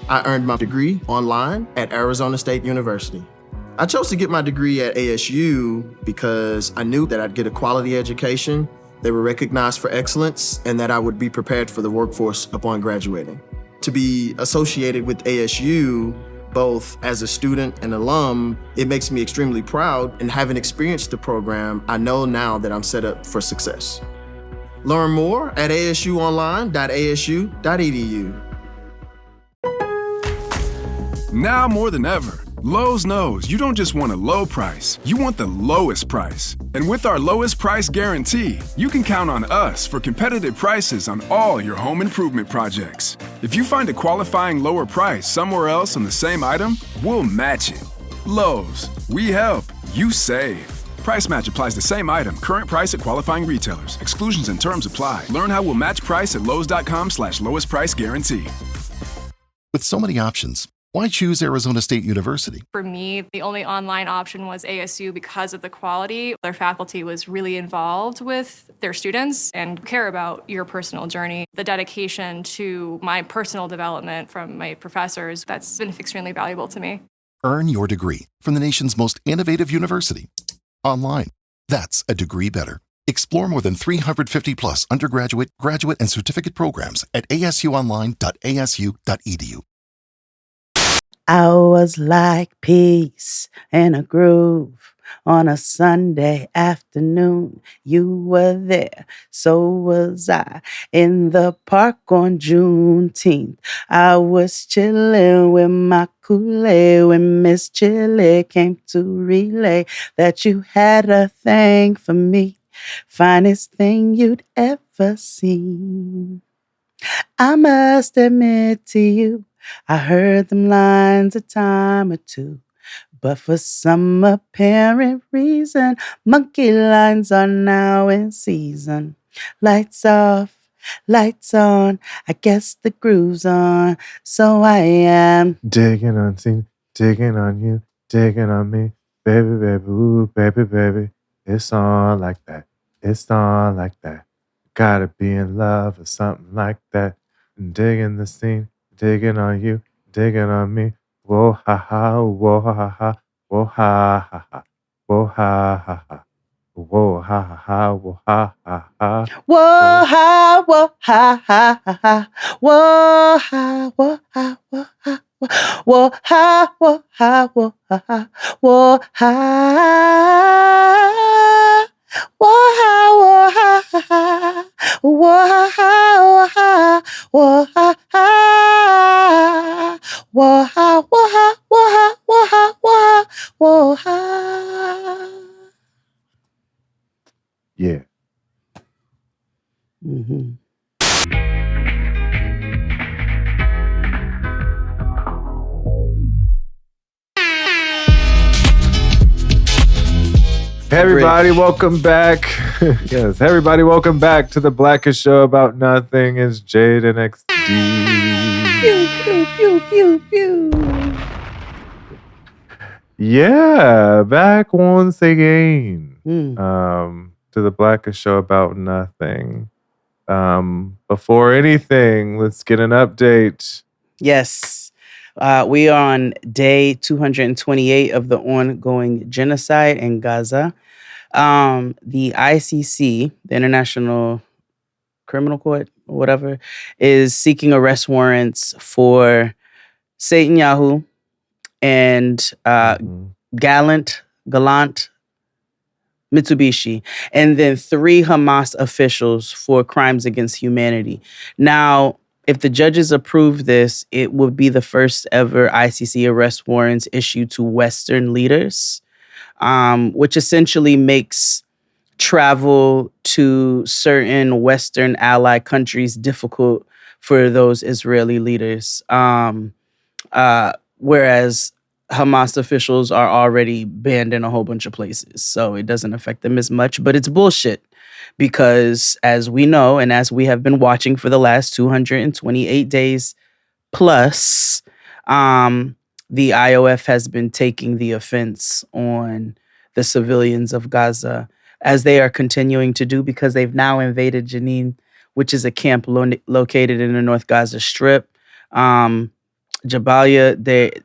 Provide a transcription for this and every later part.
I earned my degree online at Arizona State University. I chose to get my degree at ASU because I knew that I'd get a quality education, they were recognized for excellence, and that I would be prepared for the workforce upon graduating. To be associated with ASU, both as a student and alum, it makes me extremely proud, and having experienced the program, I know now that I'm set up for success. Learn more at asuonline.asu.edu. Now more than ever, Lowe's knows you don't just want a low price, you want the lowest price. And with our lowest price guarantee, you can count on us for competitive prices on all your home improvement projects. If you find a qualifying lower price somewhere else on the same item, we'll match it. Lowe's, we help, you save. Price match applies to same item, current price at qualifying retailers. Exclusions and terms apply. Learn how we'll match price at lowes.com/lowest price guarantee. With so many options, why choose Arizona State University? For me, the only online option was ASU because of the quality. Their faculty was really involved with their students and care about your personal journey. The dedication to my personal development from my professors, that's been extremely valuable to me. Earn your degree from the nation's most innovative university. Online. That's a degree better. Explore more than 350 plus undergraduate, graduate, and certificate programs at asuonline.asu.edu. I was like peace in a groove on a Sunday afternoon. You were there, so was I. In the park on Juneteenth, I was chilling with my Kool-Aid when Miss Chili came to relay that you had a thing for me, finest thing you'd ever seen. I must admit to you, I heard them lines a time or two, but for some apparent reason, monkey lines are now in season. Lights off, lights on, I guess the groove's on, so I am digging on scene, digging on you, digging on me, baby, baby, ooh, baby, baby. It's on like that, it's on like that. Gotta be in love or something like that. Digging the scene, digging on you, digging on me. Whoa ha ha, whoa ha ha, whoa ha ha ha, whoa ha ha ha, whoa ha ha ha, whoa ha ha ha. whoa ha, whoa ha ha ha ha, whoa ha, whoa ha, whoa ha. Whoa ha, whoa ha, whoa ha, whoa ha, whoa ha, whoa ha, whoa ha, whoa ha, whoa ha, whoa ha, whoa ha, whoa ha, whoa ha, whoa ha. Yeah. Mm-hmm. Hey everybody, welcome back. Yes, everybody, welcome back to the Blackest Show About Nothing. It's Jade and XD. Pew, pew, pew, pew, pew. Yeah, back once again to the Blackest Show About Nothing. Before anything, let's get an update. Yes. We are on day 228 of the ongoing genocide in Gaza. The ICC, the International Criminal Court, or whatever, is seeking arrest warrants for Netanyahu and Gallant Mitsubishi, and then 3 Hamas officials for crimes against humanity. Now, if the judges approve this, it would be the first ever ICC arrest warrants issued to Western leaders, which essentially makes travel to certain Western ally countries difficult for those Israeli leaders. Whereas Hamas officials are already banned in a whole bunch of places, so it doesn't affect them as much, but it's bullshit. Because as we know, and as we have been watching for the last 228 days plus, the IOF has been taking the offense on the civilians of Gaza, as they are continuing to do, because they've now invaded Jenin, which is a camp located in the North Gaza Strip. Jabalia,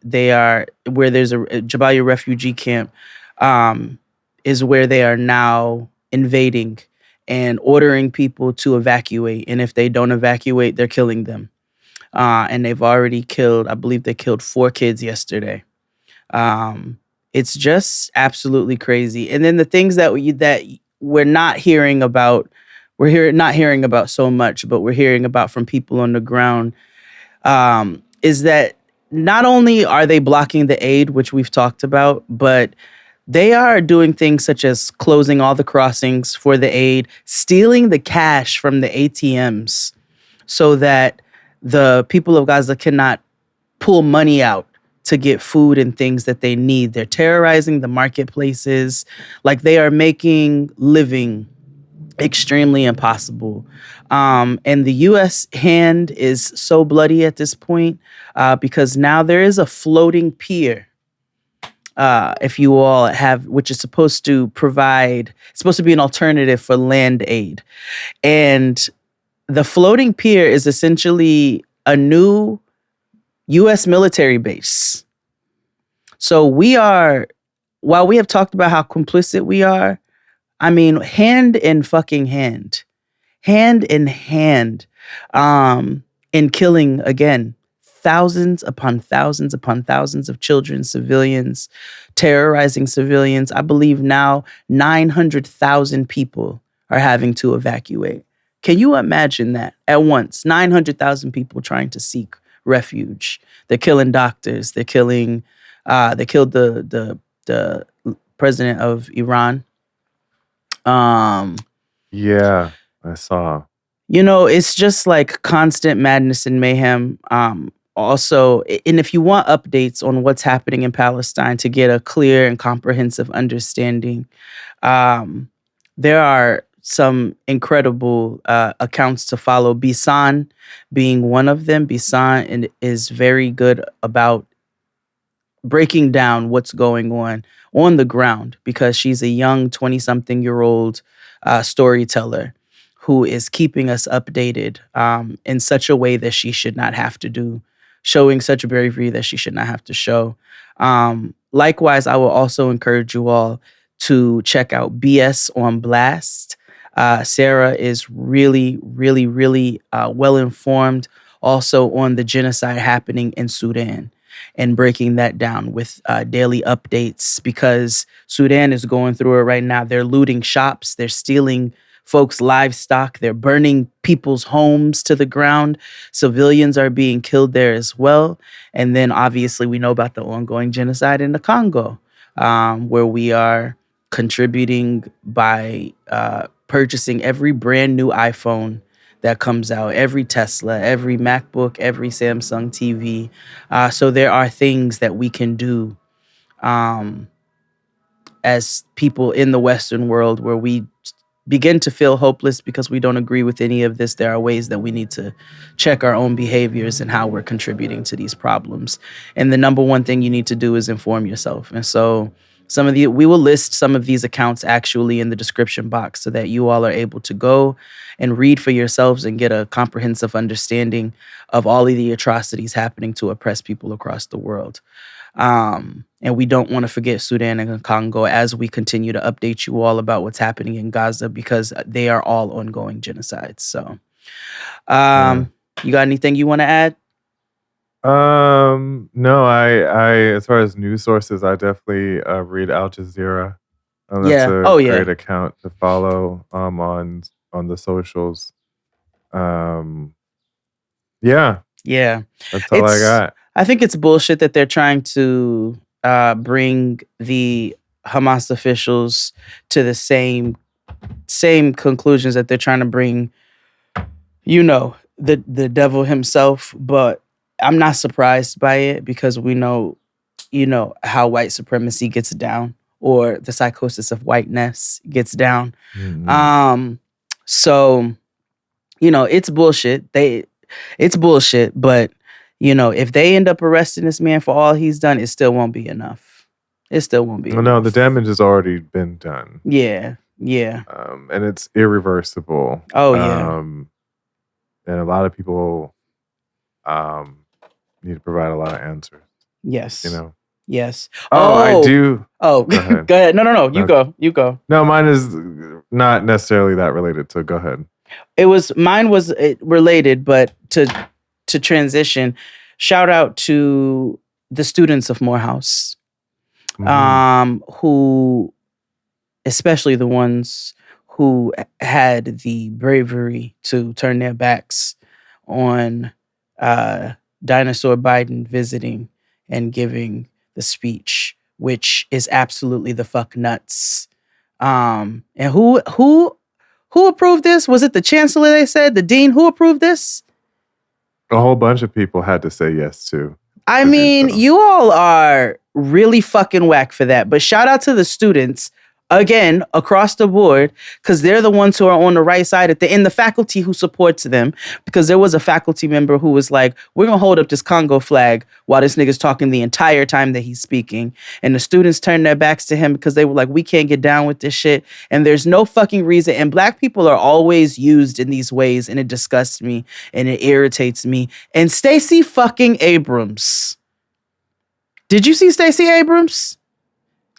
they are where there's a Jabalia refugee camp, is where they are now invading and ordering people to evacuate. And if they don't evacuate, they're killing them. And they've already killed, I believe they killed 4 kids yesterday. It's just absolutely crazy. And then the things that we're not hearing about, not hearing about so much, but we're hearing about from people on the ground, is that not only are they blocking the aid, which we've talked about, but they are doing things such as closing all the crossings for the aid, stealing the cash from the ATMs so that the people of Gaza cannot pull money out to get food and things that they need. They're terrorizing the marketplaces. Like, they are making living extremely impossible. And the U.S. hand is so bloody at this point because now there is a floating pier. If you all have, which is supposed to be an alternative for land aid. And the floating pier is essentially a new U.S. military base. So while we have talked about how complicit we are, I mean, hand in hand, in killing, again, thousands upon thousands upon thousands of children, civilians, terrorizing civilians. I believe now 900,000 people are having to evacuate. Can you imagine that at once? 900,000 people trying to seek refuge. They're killing doctors. They killed the president of Iran. Yeah, I saw. It's just like constant madness and mayhem. Also, and if you want updates on what's happening in Palestine to get a clear and comprehensive understanding, there are some incredible accounts to follow. Bisan being one of them. Bisan is very good about breaking down what's going on the ground because she's a young 20-something-year-old storyteller who is keeping us updated in such a way that she should not have to do, showing such bravery that she should not have to show. Likewise, I will also encourage you all to check out BS on Blast. Sarah is really, really, really well informed also on the genocide happening in Sudan and breaking that down with daily updates because Sudan is going through it right now. They're looting shops. They're stealing folks' livestock. They're burning people's homes to the ground. Civilians are being killed there as well. And then obviously we know about the ongoing genocide in the Congo, where we are contributing by purchasing every brand new iPhone that comes out, every Tesla, every MacBook, every Samsung TV. So there are things that we can do as people in the Western world where we begin to feel hopeless because we don't agree with any of this. There are ways that we need to check our own behaviors and how we're contributing to these problems. And the number one thing you need to do is inform yourself. And so we will list some of these accounts actually in the description box so that you all are able to go and read for yourselves and get a comprehensive understanding of all of the atrocities happening to oppressed people across the world. And we don't want to forget Sudan and Congo as we continue to update you all about what's happening in Gaza because they are all ongoing genocides. So, you got anything you want to add? No, I as far as news sources, I definitely read Al Jazeera. That's a great account to follow on the socials. Yeah. That's all I got. I think it's bullshit that they're trying to bring the Hamas officials to the same conclusions that they're trying to bring, the devil himself. But I'm not surprised by it because we know, how white supremacy gets down or the psychosis of whiteness gets down. Mhm. So, it's bullshit. It's bullshit, but if they end up arresting this man for all he's done, it still won't be enough. It still won't be enough. No, the damage has already been done. Yeah. And it's irreversible. Oh, yeah. And a lot of people need to provide a lot of answers. Yes. You know. Yes. Oh, I do. Oh, Go ahead. go ahead. No. You go. You go. No, mine is not necessarily that related. So go ahead. Mine was related, but to transition, shout out to the students of Morehouse, who, especially the ones who had the bravery to turn their backs on Dinosaur Biden visiting and giving the speech, which is absolutely the fuck nuts. And who approved this? Was it the chancellor? They said the dean. Who approved this? A whole bunch of people had to say yes to. I mean, you all are really fucking whack for that. But shout out to the students, again, across the board, because they're the ones who are on the right side and the faculty who supports them. Because there was a faculty member who was like, we're going to hold up this Congo flag while this nigga's talking the entire time that he's speaking. And the students turned their backs to him because they were like, we can't get down with this shit. And there's no fucking reason. And black people are always used in these ways. And it disgusts me and it irritates me. And Stacey fucking Abrams. Did you see Stacey Abrams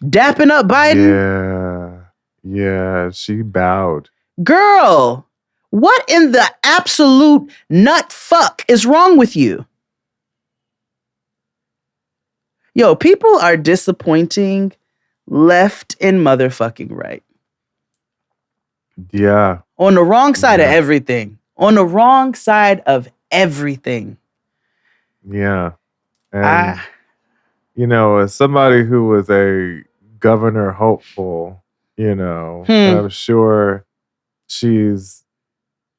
dapping up Biden? Yeah, she bowed. Girl, what in the absolute nut fuck is wrong with you? Yo, people are disappointing left and motherfucking right. Yeah. On the wrong side of everything. On the wrong side of everything. Yeah. And, as somebody who was a governor hopeful, I'm sure she's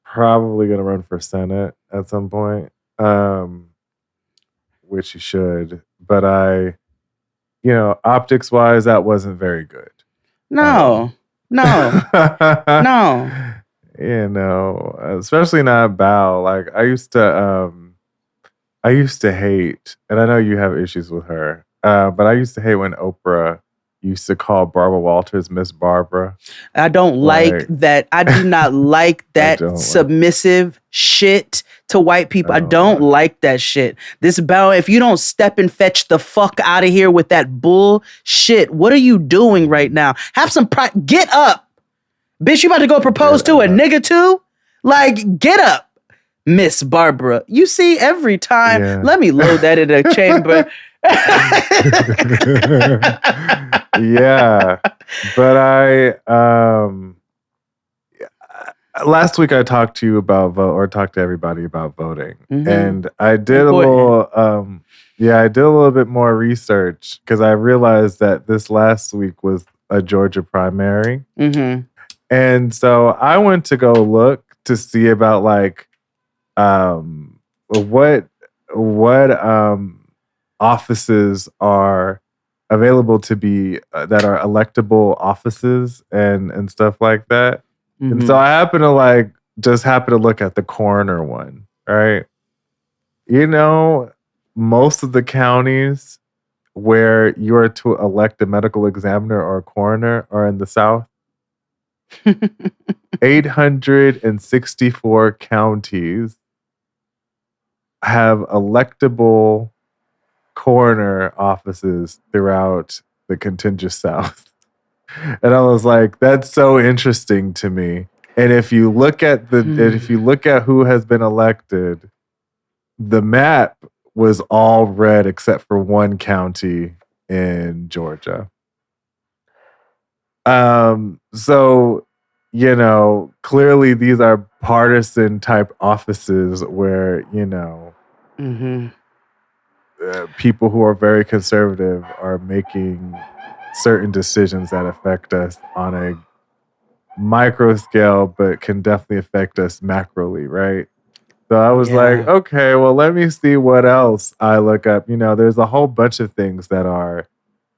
probably going to run for Senate at some point, which she should. But optics wise, that wasn't very good. No. Especially not Bao. Like I used to hate, and I know you have issues with her, but I used to hate when Oprah used to call Barbara Walters Miss Barbara. I don't like that. I do not like that submissive shit to white people. I don't like that shit. This Bao, if you don't step and fetch the fuck out of here with that bullshit, what are you doing right now? Have some pride. Get up. Bitch, you about to go propose to a nigga too? Like, get up, Miss Barbara. You see, every time. Yeah. Let me load that in a chamber. Yeah. But last week I talked to you about talked to everybody about voting. Mm-hmm. And I did a little bit more research because I realized that this last week was a Georgia primary. Mm-hmm. And so I went to go look to see about what offices are available to be that are electable offices and stuff like that. Mm-hmm. And so I happened to look at the coroner one, right? Most of the counties where you are to elect a medical examiner or a coroner are in the South. 864 counties have electable coroner offices throughout the contiguous South. And I was like, that's so interesting to me. And if you look at who has been elected, the map was all red except for one county in Georgia. So, clearly these are partisan type offices where, mm-hmm. People who are very conservative are making certain decisions that affect us on a micro scale, but can definitely affect us macroly, right? So I was like, okay, well, let me see what else I look up. There's a whole bunch of things that are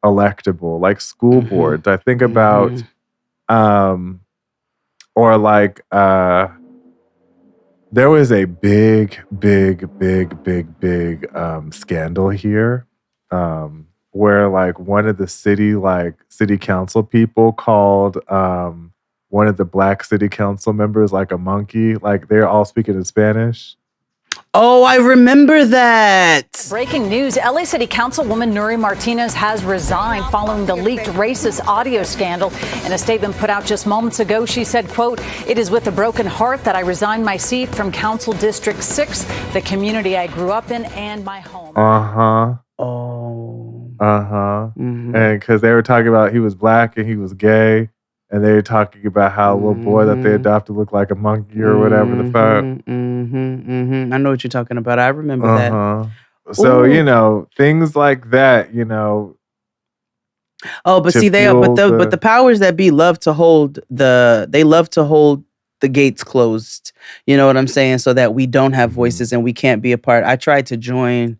electable, like school mm-hmm. boards. I think about, there was a big scandal here, where one of the city council people called one of the black city council members a monkey. They're all speaking in Spanish. Oh, I remember that. Breaking news, LA City Councilwoman Nuri Martinez has resigned following the leaked racist audio scandal. In a statement put out just moments ago, she said, quote, "It is with a broken heart that I resign my seat from Council District 6, the community I grew up in and my home." Oh. And because they were talking about he was black and he was gay. And they were talking about how a little boy that they adopted looked like a monkey or whatever the fuck. I know what you're talking about. I remember that. So, Ooh. things like that, Oh, but to see, fuel but the powers that be love to hold the gates closed. You know what I'm saying? So that we don't have voices and we can't be a part. I tried to join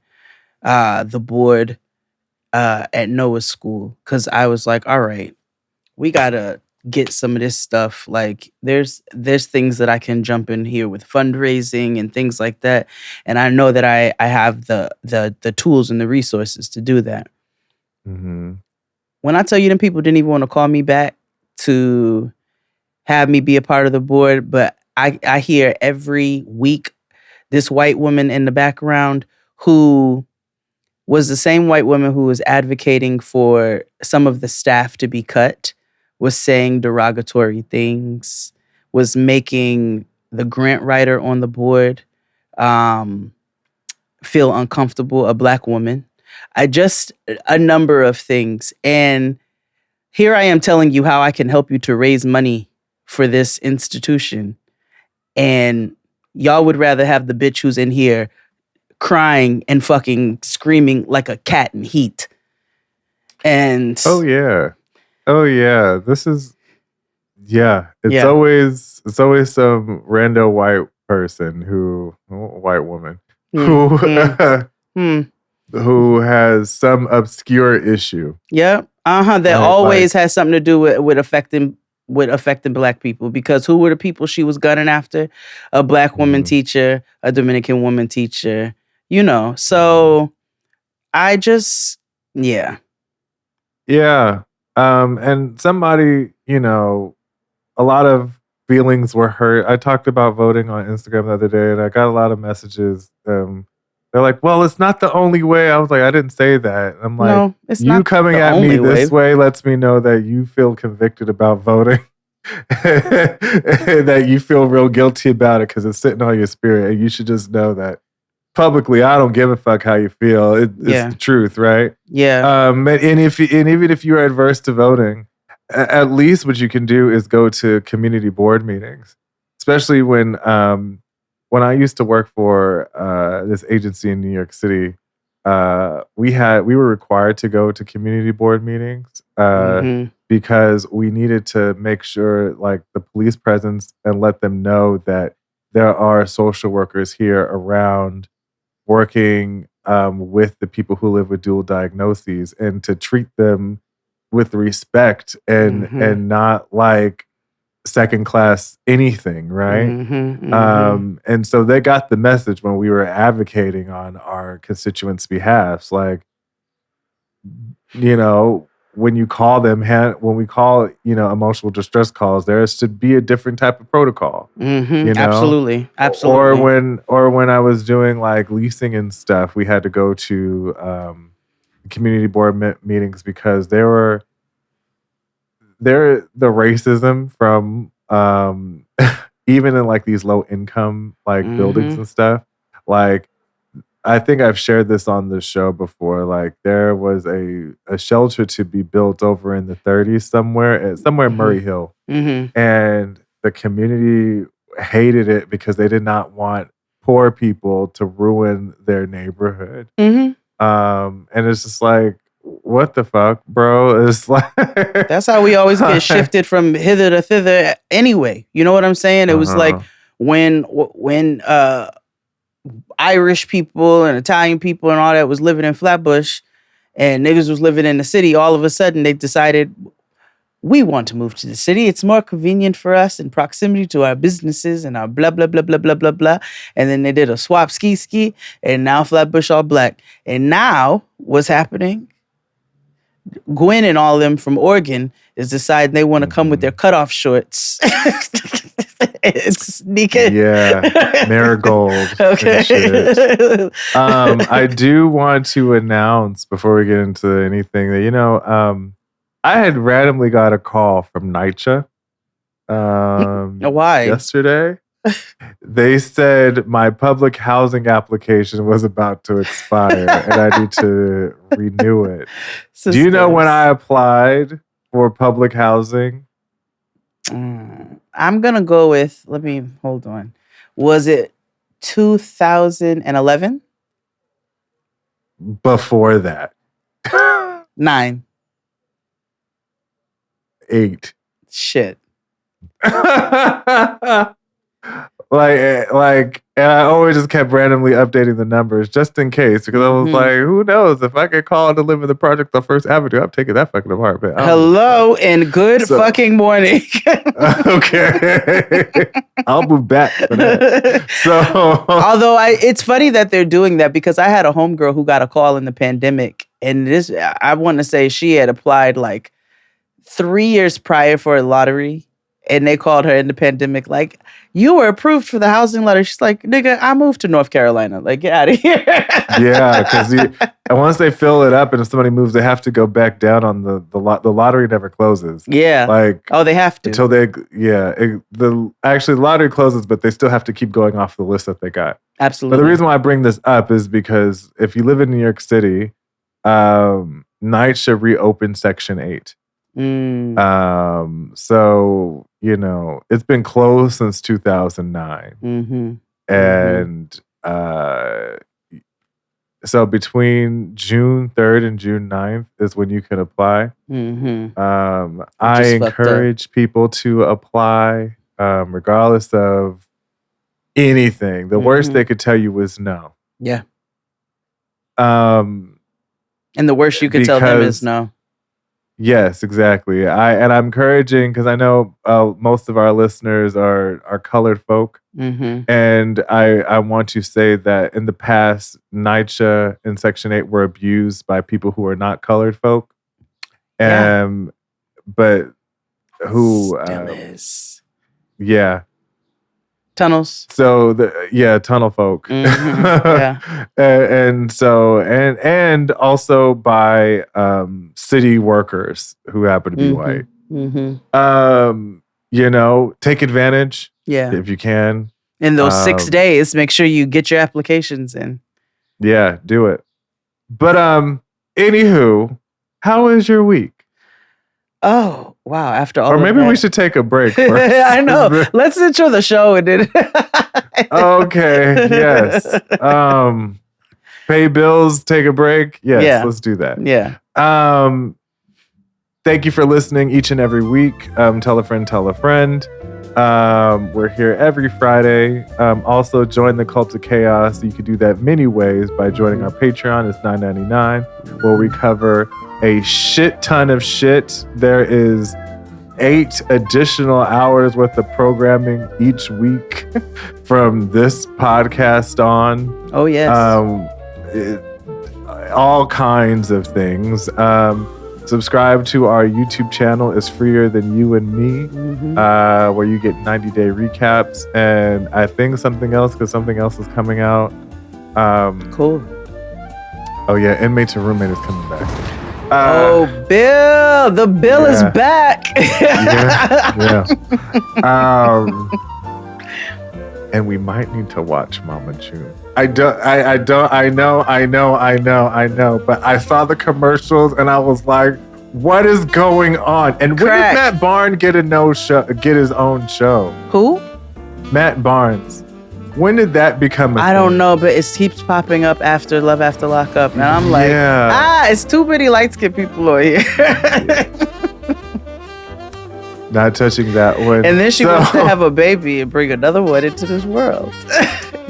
the board at Noah's school because I was like, all right, we gotta get some of this stuff. Like there's things that I can jump in here with fundraising and things like that. And I know that I have the tools and the resources to do that. When I tell you them people didn't even want to call me back to have me be a part of the board, but I hear every week this white woman in the background who was the same white woman who was advocating for some of the staff to be cut, was saying derogatory things, was making the grant writer on the board feel uncomfortable, a black woman. A number of things. And here I am telling you how I can help you to raise money for this institution. And y'all would rather have the bitch who's in here crying and fucking screaming like a cat in heat. And Oh yeah. This is It's always some rando white person white woman who has some obscure issue. Yeah. That always has something to do with affecting black people, because who were the people she was gunning after? A black woman teacher, a Dominican woman teacher, So I just Yeah. And somebody, a lot of feelings were hurt. I talked about voting on Instagram the other day and I got a lot of messages. They're like, well, it's not the only way. I was like, I didn't say that. I'm like, no, it's you not coming the at me only this way lets me know that you feel convicted about voting. That you feel real guilty about it because it's sitting on your spirit. And you should just know that publicly, I don't give a fuck how you feel. It's the truth, right? Yeah. And even if you're adverse to voting, at least what you can do is go to community board meetings, especially when I used to work for this agency in New York City. We were required to go to community board meetings because we needed to make sure, like, the police presence and let them know that there are social workers here around working with the people who live with dual diagnoses, and to treat them with respect and not like second class anything, right? And so they got the message when we were advocating on our constituents' behalfs, like, when you call them, when we call, emotional distress calls, there should be a different type of protocol. Absolutely. Or when I was doing like leasing and stuff, we had to go to community board meetings because the racism from even in like these low income like buildings and stuff. Like, I think I've shared this on the show before. Like, there was a shelter to be built over in the 30s somewhere in Murray Hill. And the community hated it because they did not want poor people to ruin their neighborhood. And it's just like, what the fuck, bro? It's like that's how we always get shifted from hither to thither anyway. You know what I'm saying? It was like when Irish people and Italian people and all that was living in Flatbush and niggas was living in the city, all of a sudden they decided, we want to move to the city. It's more convenient for us in proximity to our businesses and our blah, blah, blah, blah, blah, blah, blah. And then they did a swap ski, and now Flatbush all black. And now what's happening? Gwen and all of them from Oregon is deciding they want to come with their cutoff shorts It's sneaking. Yeah, marigold. Okay. And shit. I do want to announce before we get into anything that I had randomly got a call from NYCHA Why? yesterday. They said my public housing application was about to expire and I need to renew it. Sisters. Do you know when I applied for public housing? I'm gonna go with. Let me hold on. Was it 2011? Before that. 9. 8. Shit. Like, and I always just kept randomly updating the numbers just in case, because I was like, who knows if I get called to live in the project on First Avenue, I'm taking that fucking apartment. Hello and good fucking morning. Okay, I'll move back for that. So, although it's funny that they're doing that because I had a homegirl who got a call in the pandemic, and I want to say she had applied like 3 years prior for a lottery. And they called her in the pandemic, like, you were approved for the housing letter. She's like, nigga, I moved to North Carolina. Like, get out of here. Yeah, because once they fill it up and if somebody moves, they have to go back down on the lottery never closes. Yeah. Like, oh, they have to. Until the lottery closes, but they still have to keep going off the list that they got. Absolutely. But the reason why I bring this up is because if you live in New York City, NYCHA reopened Section 8. So it's been closed since 2009, and so between June 3rd and June 9th is when you can apply. I encourage people to apply, regardless of anything. The worst they could tell you was no. Yeah. And the worst you could tell them is no. Yes, exactly. I'm encouraging because I know most of our listeners are colored folk, and I want to say that in the past, NYCHA and Section 8 were abused by people who are not colored folk, but who still is. Yeah. Tunnels. So tunnel folk. Yeah. and also by city workers who happen to be white. Take advantage. Yeah. If you can. In those 6 days, make sure you get your applications in. Yeah, do it. But anywho, how is your week? Oh, wow. After all or maybe of that. we should take a break first. I know. Let's intro the show and then Okay, yes. Pay bills, take a break. Yes, let's do that. Yeah. Thank you for listening each and every week. Tell a friend, tell a friend. We're here every Friday. Also, join the Cult of Chaos. You can do that many ways by joining our Patreon. It's $9.99, where we cover a shit ton of shit. There is 8 additional hours worth of programming each week from this podcast on. Oh, yes. All kinds of things. Subscribe to our YouTube channel. It's freer than you and me, where you get 90-day recaps. And I think something else, because something else is coming out. Cool. Oh, yeah. Inmate to Roommate is coming back. Bill! The bill is back. Yeah. And we might need to watch Mama June. I know. But I saw the commercials and I was like, what is going on? And when did Matt Barnes get his own show? Who? Matt Barnes. When did that become a thing? I don't know, but it keeps popping up after Love After Lockup. And I'm like, it's too many light-skinned people on here. Not touching that one. And then she wants to have a baby and bring another one into this world.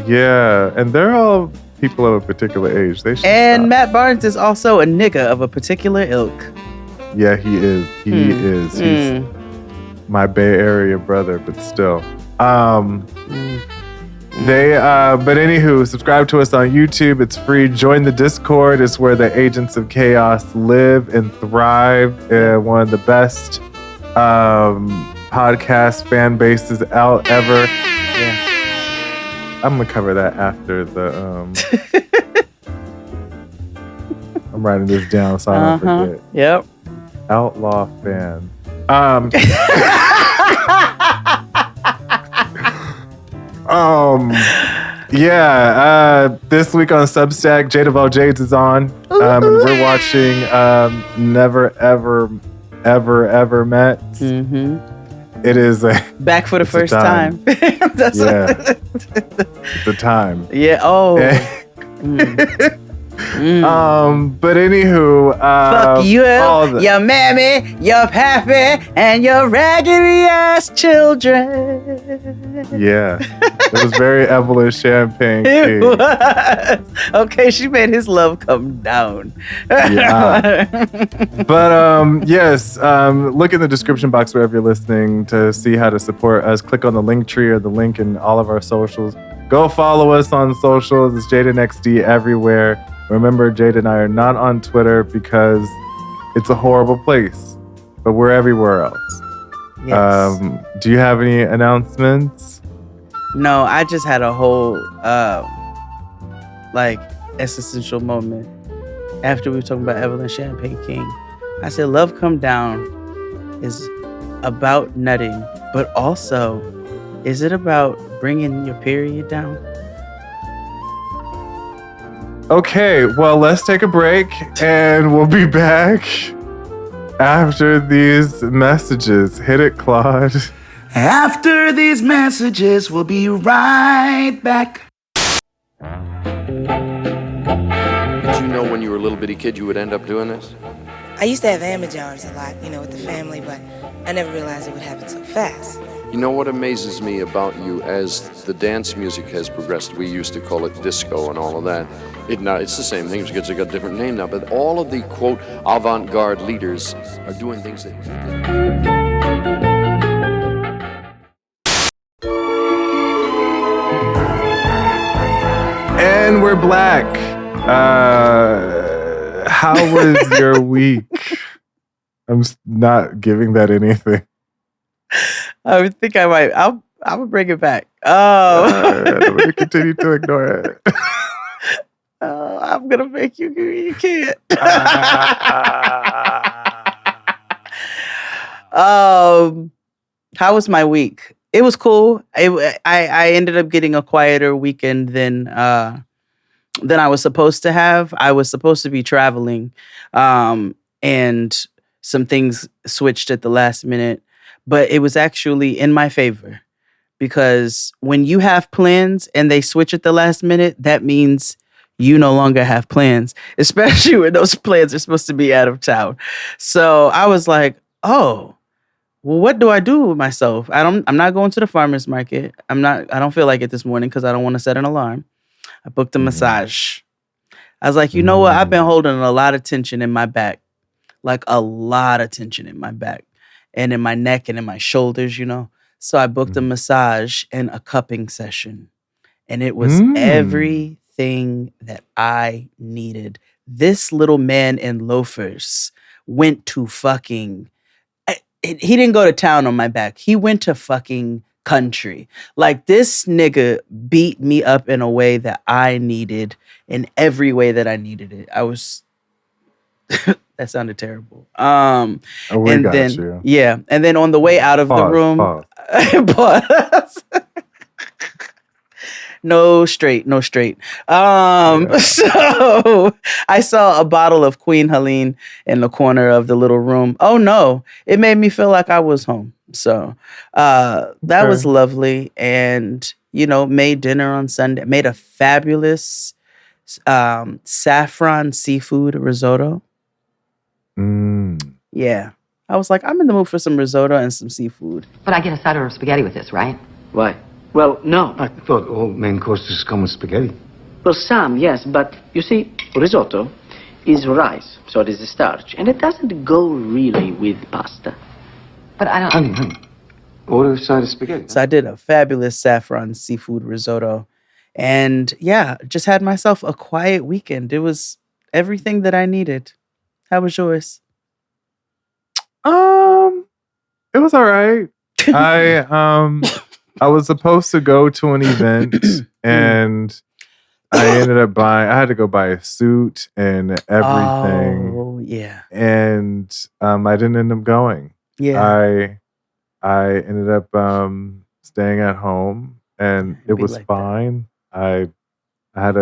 Yeah, and they're all people of a particular age. They should and stop. Matt Barnes is also a nigga of a particular ilk. Yeah, he is. He is. He's my Bay Area brother, but still. But anywho, subscribe to us on YouTube. It's free. Join the Discord. It's where the Agents of Chaos live and thrive. One of the best podcast fan bases out ever. Yeah. I'm gonna cover that after the. I'm writing this down so I don't forget. Yep. Outlaw fan. This week on Substack, Jada Bell Jades is on, and we're watching Never Ever Met. Mm-hmm. It is back for the first time. It's a time. Yeah. Oh. But anywho, fuck you, your mammy, your pappy, and your raggedy ass children. Yeah, it was very Evelyn Champagne. It was. Okay, she made his love come down. Yeah. But yes, look in the description box wherever you're listening to see how to support us. Click on the link tree or the link in all of our socials. Go follow us on socials. It's JXD everywhere. Remember, Jade and I are not on Twitter it's a horrible place, but we're everywhere else. Yes. Do you have any announcements? No, I just had a whole existential moment after we were talking about Evelyn Champagne King. I said, Love Come Down is about nutting, but also, is it about bringing your period down? Okay, well, let's take a break and we'll be back after these messages. Hit it, Claude. After these messages, we'll be right back. Did you know when you were a little bitty kid you would end up doing this? I used to have Amazons a lot, with the family, but I never realized it would happen so fast. You know what amazes me about you as the dance music has progressed? We used to call it disco and all of that. It's the same thing, it's got a different name now, but all of the, quote, avant-garde leaders are doing things that... And we're back. How was your week? I'm not giving that anything. I think I might. I'm gonna bring it back. I'm gonna continue to ignore it. I'm gonna make you. You can't. How was my week? It was cool. I ended up getting a quieter weekend than I was supposed to have. I was supposed to be traveling, and some things switched at the last minute. But it was actually in my favor, because when you have plans and they switch at the last minute, that means you no longer have plans, especially when those plans are supposed to be out of town. So I was like, oh, well, what do I do with myself? I'm not going to the farmer's market. I don't feel like it this morning because I don't want to set an alarm. I booked a massage. I was like, you know what? I've been holding a lot of tension in my back, like a lot of tension in my back. And in my neck and in my shoulders, So I booked a massage and a cupping session. And it was everything that I needed. This little man in loafers went to fucking... He didn't go to town on my back. He went to fucking country. Like, this nigga beat me up in a way that I needed, in every way that I needed it. I was... That sounded terrible. You. Yeah. And then on the way out of the room, pause. No straight. So I saw a bottle of Queen Helene in the corner of the little room. Oh no, it made me feel like I was home. So that was lovely. And, made dinner on Sunday, made a fabulous saffron seafood risotto. Yeah. I was like, I'm in the mood for some risotto and some seafood. But I get a side of spaghetti with this, right? Why? Well, no. I thought all main courses come with spaghetti. Well, some, yes, but you see, risotto is rice, so it is a starch, and it doesn't go really with pasta. But I don't... Honey, order a side of spaghetti. So I did a fabulous saffron seafood risotto. And yeah, just had myself a quiet weekend. It was everything that I needed. How was yours? It was all right. I was supposed to go to an event and I ended up buying. I had to go buy a suit and everything. Oh yeah. And I didn't end up going. Yeah. I ended up staying at home, and it was like fine. I had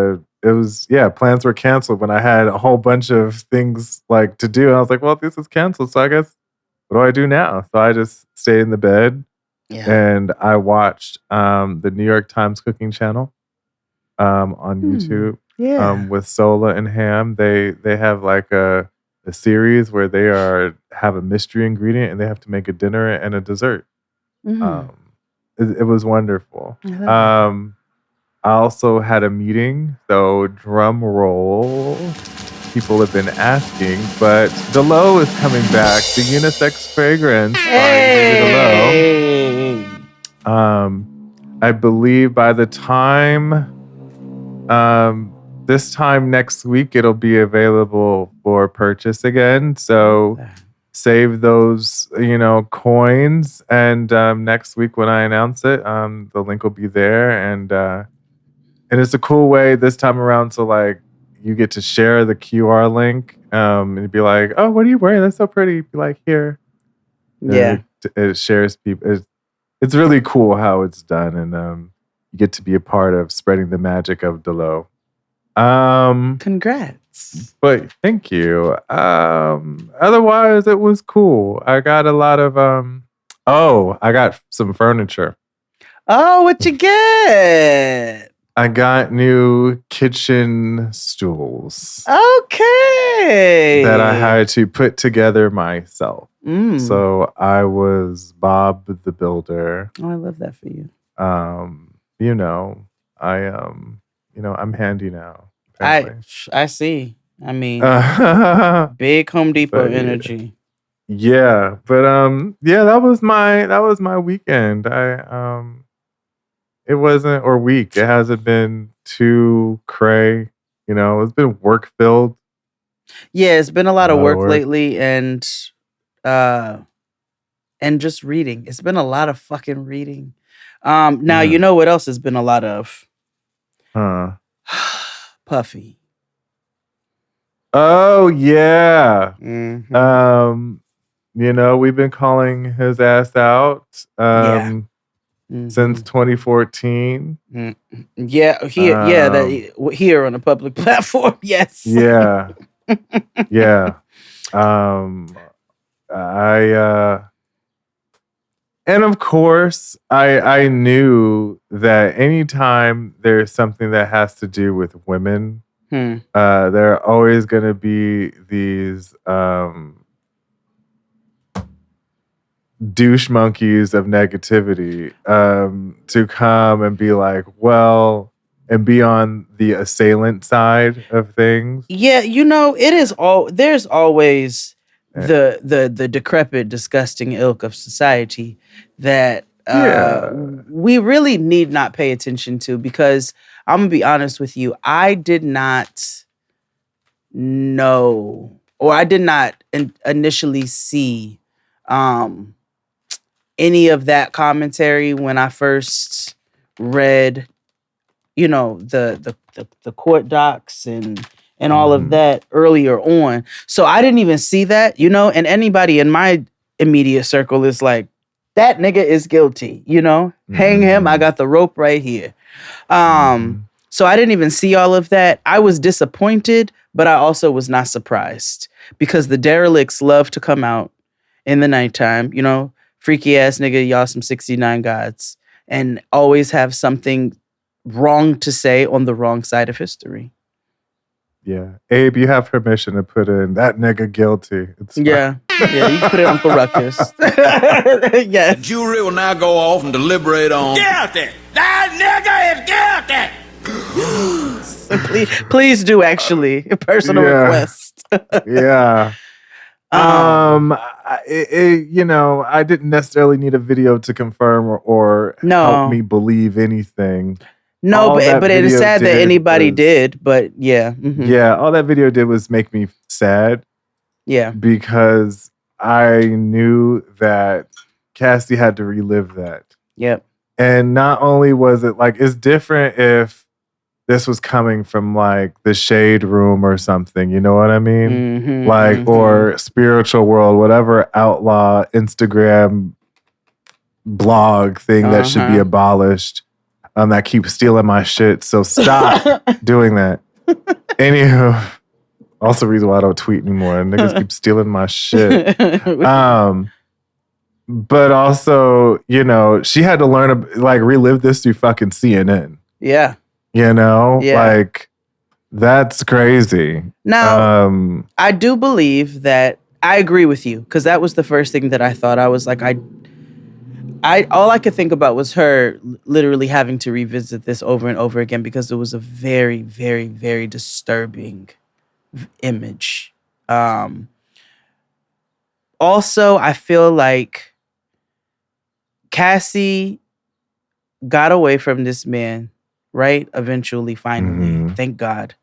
plans were canceled when I had a whole bunch of things like to do. And I was like, well, this is canceled, so I guess what do I do now? So I just stayed in the bed and I watched the New York Times cooking channel on YouTube. With Sola and Ham. They have like a series where they have a mystery ingredient and they have to make a dinner and a dessert. It was wonderful. I also had a meeting, so drum roll. People have been asking, but Delo is coming back. The unisex fragrance by Delo. I believe by the time this time next week, it'll be available for purchase again. So save those, coins. And next week when I announce it, the link will be there. And it's a cool way this time around. So like you get to share the QR link and be like, oh, what are you wearing? That's so pretty. Be like, here. Yeah. It shares people. It's really cool how it's done. And you get to be a part of spreading the magic of Delo. Congrats. But thank you. Otherwise it was cool. I got a lot of I got some furniture. Oh, what you get? I got new kitchen stools. Okay. That I had to put together myself. So I was Bob the Builder. Oh, I love that for you. I'm handy now. I see. I mean, big Home Depot energy. Yeah, but that was my weekend. It wasn't week. It hasn't been too cray. It's been work filled. Yeah, it's been a lot of work lately, and just reading. It's been a lot of fucking reading. Now you know what else has been a lot of? Puffy. Oh yeah. We've been calling his ass out since 2014. Yeah, here on a public platform. Yes. Yeah. Yeah. And of course, I knew that anytime there's something that has to do with women, there are always going to be these douche monkeys of negativity to come and be like, well, and be on the assailant side of things. Yeah, it is there's always the decrepit, disgusting ilk of society that we really need not pay attention to, because I'm gonna be honest with you, I did not know, or I did not initially see any of that commentary when I first read, the court docs and all of that earlier on. So I didn't even see that, and anybody in my immediate circle is like, that nigga is guilty, hang him. I got the rope right here. So I didn't even see all of that. I was disappointed, but I also was not surprised, because the derelicts love to come out in the nighttime, freaky ass nigga, y'all some 69 gods, and always have something wrong to say on the wrong side of history. Yeah. Abe, you have permission to put in that nigga guilty. Yeah, you can put it on for Ruckus. Yeah. The jury will now go off and deliberate on guilty. That nigga is guilty. Please do, actually. A personal request. Yeah. I didn't necessarily need a video to confirm or help me believe anything. No, but it is sad that anybody did. But yeah. Yeah, all that video did was make me sad. Yeah. Because I knew that Cassie had to relive that. Yep. And not only was it like, it's different if this was coming from like the Shade Room or something, you know what I mean? Or Spiritual World, whatever outlaw Instagram blog thing that should be abolished, that keeps stealing my shit. So stop doing that. Anywho, also reason why I don't tweet anymore. Niggas keep stealing my shit. But also, she had to learn to relive this through fucking CNN. Yeah. Like that's crazy. Now, I do believe that I agree with you because that was the first thing that I thought. I was like, all I could think about was her literally having to revisit this over and over again because it was a very, very, very disturbing image. Also, I feel like Cassie got away from this man, right? Eventually, finally, thank God.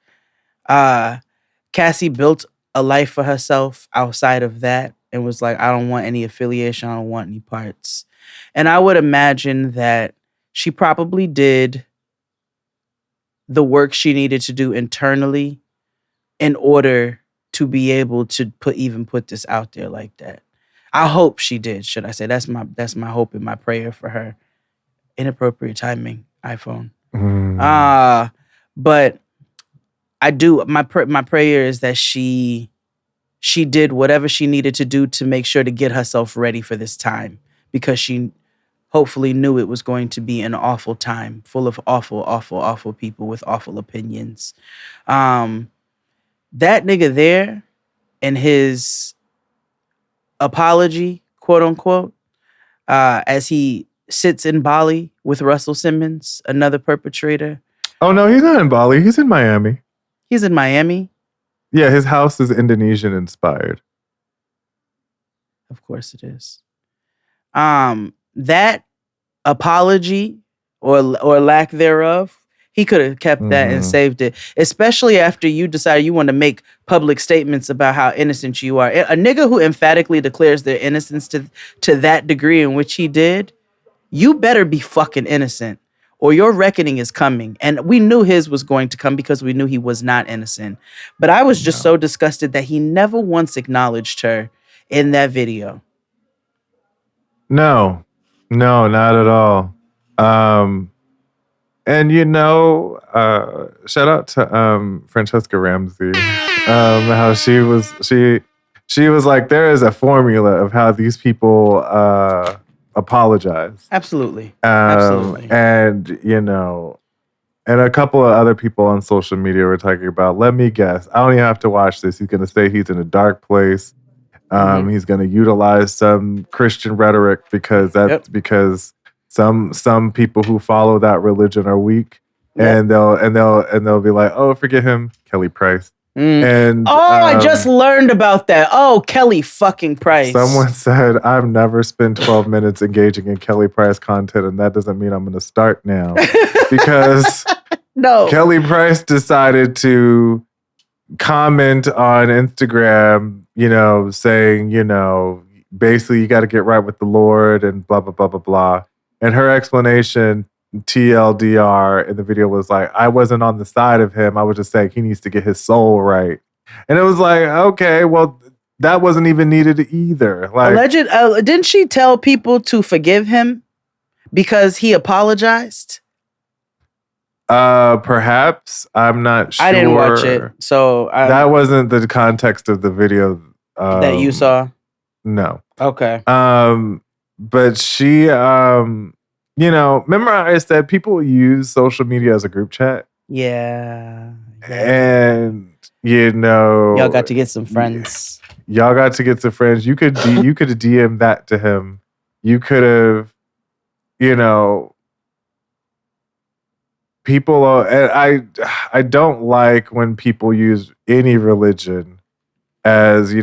Cassie built a life for herself outside of that and was like, I don't want any affiliation. I don't want any parts. And I would imagine that she probably did the work she needed to do internally in order to be able to put this out there like that. I hope she did, should I say. That's my hope and my prayer for her. Inappropriate timing, iPhone. But I do, my prayer is that she did whatever she needed to do to make sure to get herself ready for this time because she hopefully knew it was going to be an awful time full of awful, awful, awful people with awful opinions. That nigga there and his apology, quote unquote, as he sits in Bali with Russell Simmons, another perpetrator. Oh no, he's not in Bali. He's in Miami. He's in Miami? Yeah, his house is Indonesian inspired. Of course it is. That apology or lack thereof, he could have kept that and saved it, especially after you decided you want to make public statements about how innocent you are. A nigga who emphatically declares their innocence to that degree in which he did, you better be fucking innocent or your reckoning is coming. And we knew his was going to come because we knew he was not innocent. But I was just so disgusted that he never once acknowledged her in that video. No, not at all. And shout out to Francesca Ramsey. How she was like, there is a formula of how these people apologize. Absolutely. And and a couple of other people on social media were talking about, let me guess, I don't even have to watch this. He's gonna say he's in a dark place. He's gonna utilize some Christian rhetoric because because some people who follow that religion are weak. And they'll be like, oh, forget him, Kelly Price. And I just learned about that. Oh, Kelly fucking Price. Someone said, I've never spent 12 minutes engaging in Kelly Price content, and that doesn't mean I'm going to start now. Because Kelly Price decided to comment on Instagram, saying, basically you got to get right with the Lord and blah, blah, blah, blah, blah. And her explanation, TLDR, in the video was like, I wasn't on the side of him. I was just saying he needs to get his soul right. And it was like, okay, well, that wasn't even needed either. Like, didn't she tell people to forgive him because he apologized? Perhaps. I'm not sure. I didn't watch it, so that wasn't the context of the video that you saw. No. Okay. But she, remember I said people use social media as a group chat? Yeah. And, y'all got to get some friends. Y'all got to get some friends. You could DM that to him. You could have, people are, and I don't like when people use any religion as,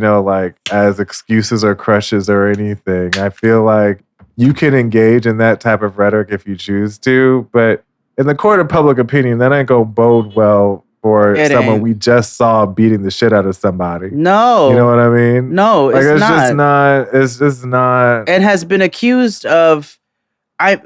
as excuses or crushes or anything. I feel like you can engage in that type of rhetoric if you choose to, but in the court of public opinion, that ain't gonna bode well for It someone ain't. we just saw beating the shit out of somebody. No. You know what I mean? No, Like, it's just not. It's just not. And has been accused of.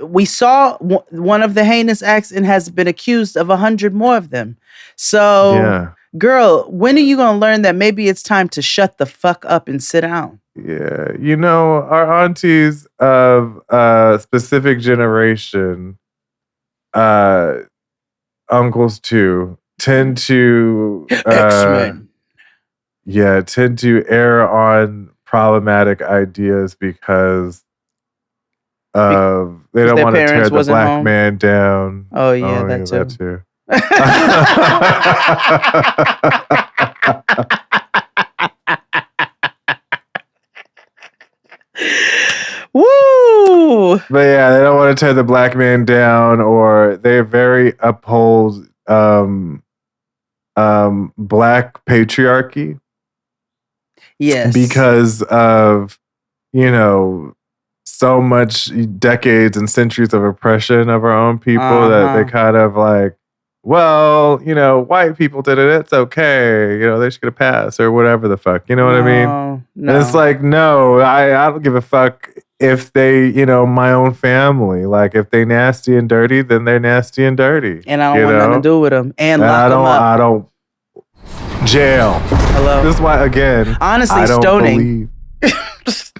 We saw one of the heinous acts and has been accused of 100 more of them. So, Yeah. girl, when are you gonna learn that maybe it's time to shut the fuck up and sit down? Yeah, you know, our aunties of a specific generation, uncles too, tend to X-Men. tend to err on problematic ideas because of they don't their want to tear parents the wasn't black home? man down. Oh yeah, that too. Woo! But yeah, they don't want to tear the black man down, or they're very uphold black patriarchy. Yes. Because of, you know, so much decades and centuries of oppression of our own people that they kind of like, well, you know, white people did it. It's okay. You know, they should get a pass or whatever the fuck. You know what I mean? No. And it's like, no, I don't give a fuck if they, you know, my own family. Like, if they nasty and dirty, then they're nasty and dirty. And I don't want nothing to do with them. And lock them up. I don't. Jail. Hello. This is why, again, honestly, I don't stoning. This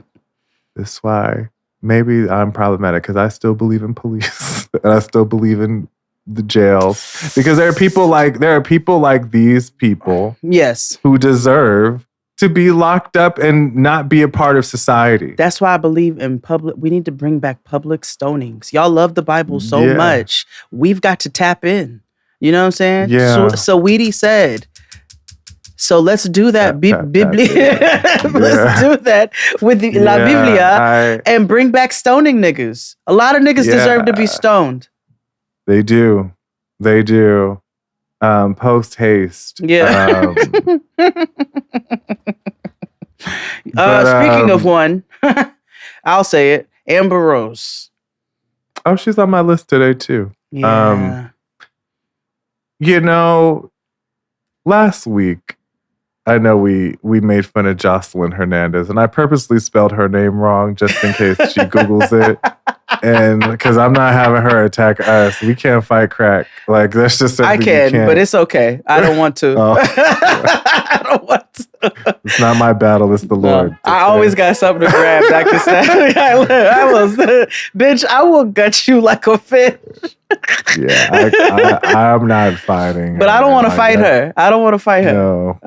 is why maybe I'm problematic because I still believe in police and I still believe in the jails because there are people like these people, yes, who deserve to be locked up and not be a part of society. That's why I believe in public. We need to bring back public stonings. Y'all love the Bible so much. We've got to tap in. You know what I'm saying? Yeah. So Weedy said. So let's do that. Let's do that with the La Biblia and bring back stoning niggas. A lot of niggas deserve to be stoned. They do. They do. Post haste. Yeah. Speaking of one, I'll say it. Amber Rose. Oh, she's on my list today too. Yeah. You know, last week, I know we made fun of Jocelyn Hernandez, and I purposely spelled her name wrong just in case she Googles it. And because I'm not having her attack us. We can't fight crack. Like, that's just something I can, but it's okay. I don't want to. I don't want to. It's not my battle, it's the Lord. I always got something to grab. Dr. Stanley. Bitch, I will gut you like a fish. Yeah, I'm not fighting. But I don't want to fight her. I don't want to fight her. No.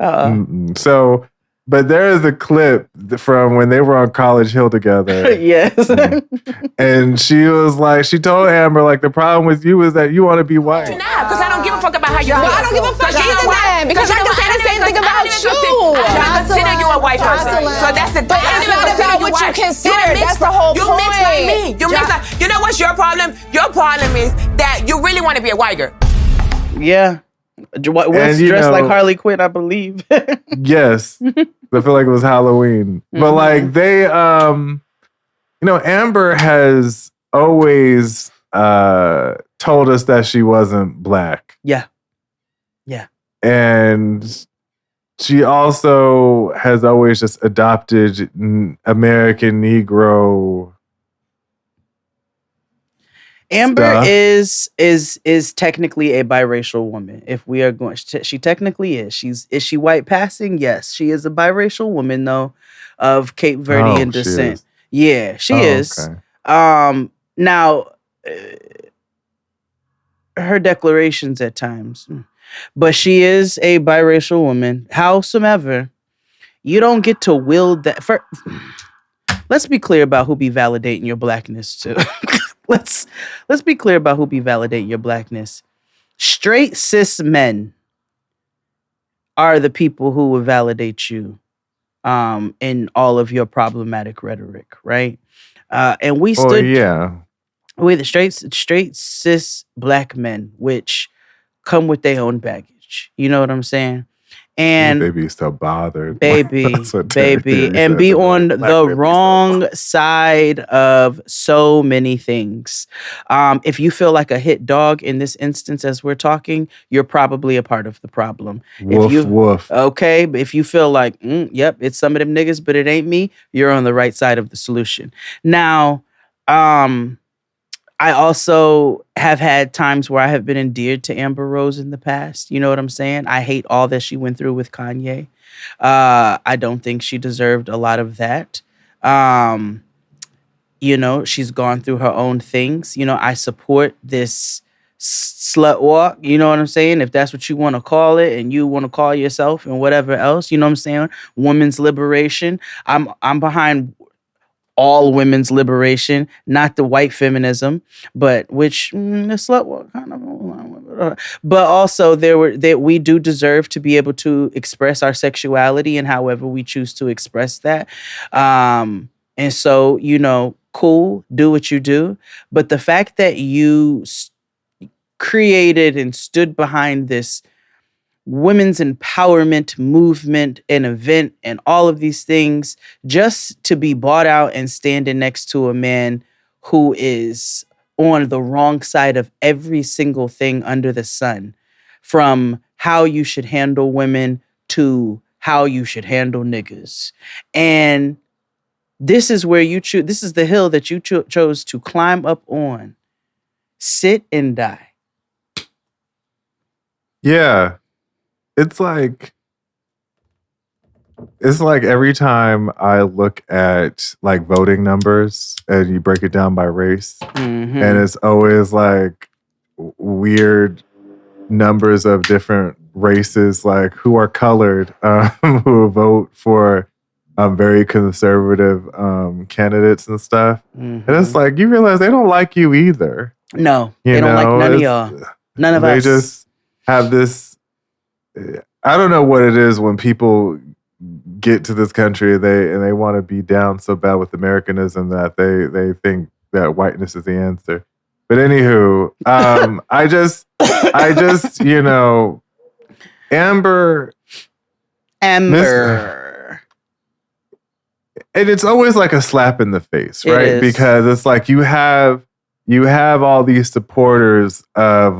So, but there is a clip from when they were on College Hill together. Yes. And she was like, she told Amber, like, the problem with you is that you want to be white. Because I don't give a fuck about how you feel. I don't give a fuck either then, because I can say the same thing about you. I don't consider you a white person. So that's the thing. But it's not about what you consider. That's the whole point. You mix like me. You mix like, you know what's your problem? Your problem is that you really want to be a white girl. Yeah. What's dressed like Harley Quinn, I believe. Yes. I feel like it was Halloween. But like they, you know, Amber has always told us that she wasn't black. Yeah. Yeah. And she also has always just adopted American Negro. Amber is technically a biracial woman. If we are going, she technically is. Is she white passing? Yes, she is a biracial woman though, of Cape Verdean descent. Yeah, she is. Okay. Now, her declarations at times, but she is a biracial woman. Howsoever, you don't get to wield that. Let's be clear about who be validating your blackness too. Let's be clear about who be validating your blackness. Straight cis men are the people who will validate you in all of your problematic rhetoric, right? And we stood with straight cis black men, which come with their own baggage. You know what I'm saying? And they be so bothered. baby, That's what Terry baby, Theory and said be to on black the men be so wrong side of so many things. If you feel like a hit dog in this instance, as we're talking, you're probably a part of the problem. Woof, woof. Okay, but if you feel like, yep, it's some of them niggas, but it ain't me, you're on the right side of the solution. Now, I also have had times where I have been endeared to Amber Rose in the past. You know what I'm saying? I hate all that she went through with Kanye. I don't think she deserved a lot of that. She's gone through her own things. I support this slut walk. You know what I'm saying? If that's what you want to call it, and you want to call yourself and whatever else, you know what I'm saying? Women's liberation. I'm behind all women's liberation, not the white feminism, but which the slut walk kind of. But also we do deserve to be able to express our sexuality and however we choose to express that. And so, cool, do what you do. But the fact that you created and stood behind this women's empowerment movement and event and all of these things just to be bought out and standing next to a man who is on the wrong side of every single thing under the sun, from how you should handle women to how you should handle niggas. And this is where you choose. This is the hill that you chose to climb up on. Sit and die. Yeah. It's like every time I look at like voting numbers and you break it down by race, and it's always like weird numbers of different races, like who are colored, who vote for very conservative candidates and stuff. And it's like, you realize they don't like you either. No, they don't like none of y'all. None of us. They just have this. I don't know what it is when people get to this country and they want to be down so bad with Americanism that they think that whiteness is the answer. But anywho, I just Amber, and it's always like a slap in the face, right? Because it's like you have all these supporters of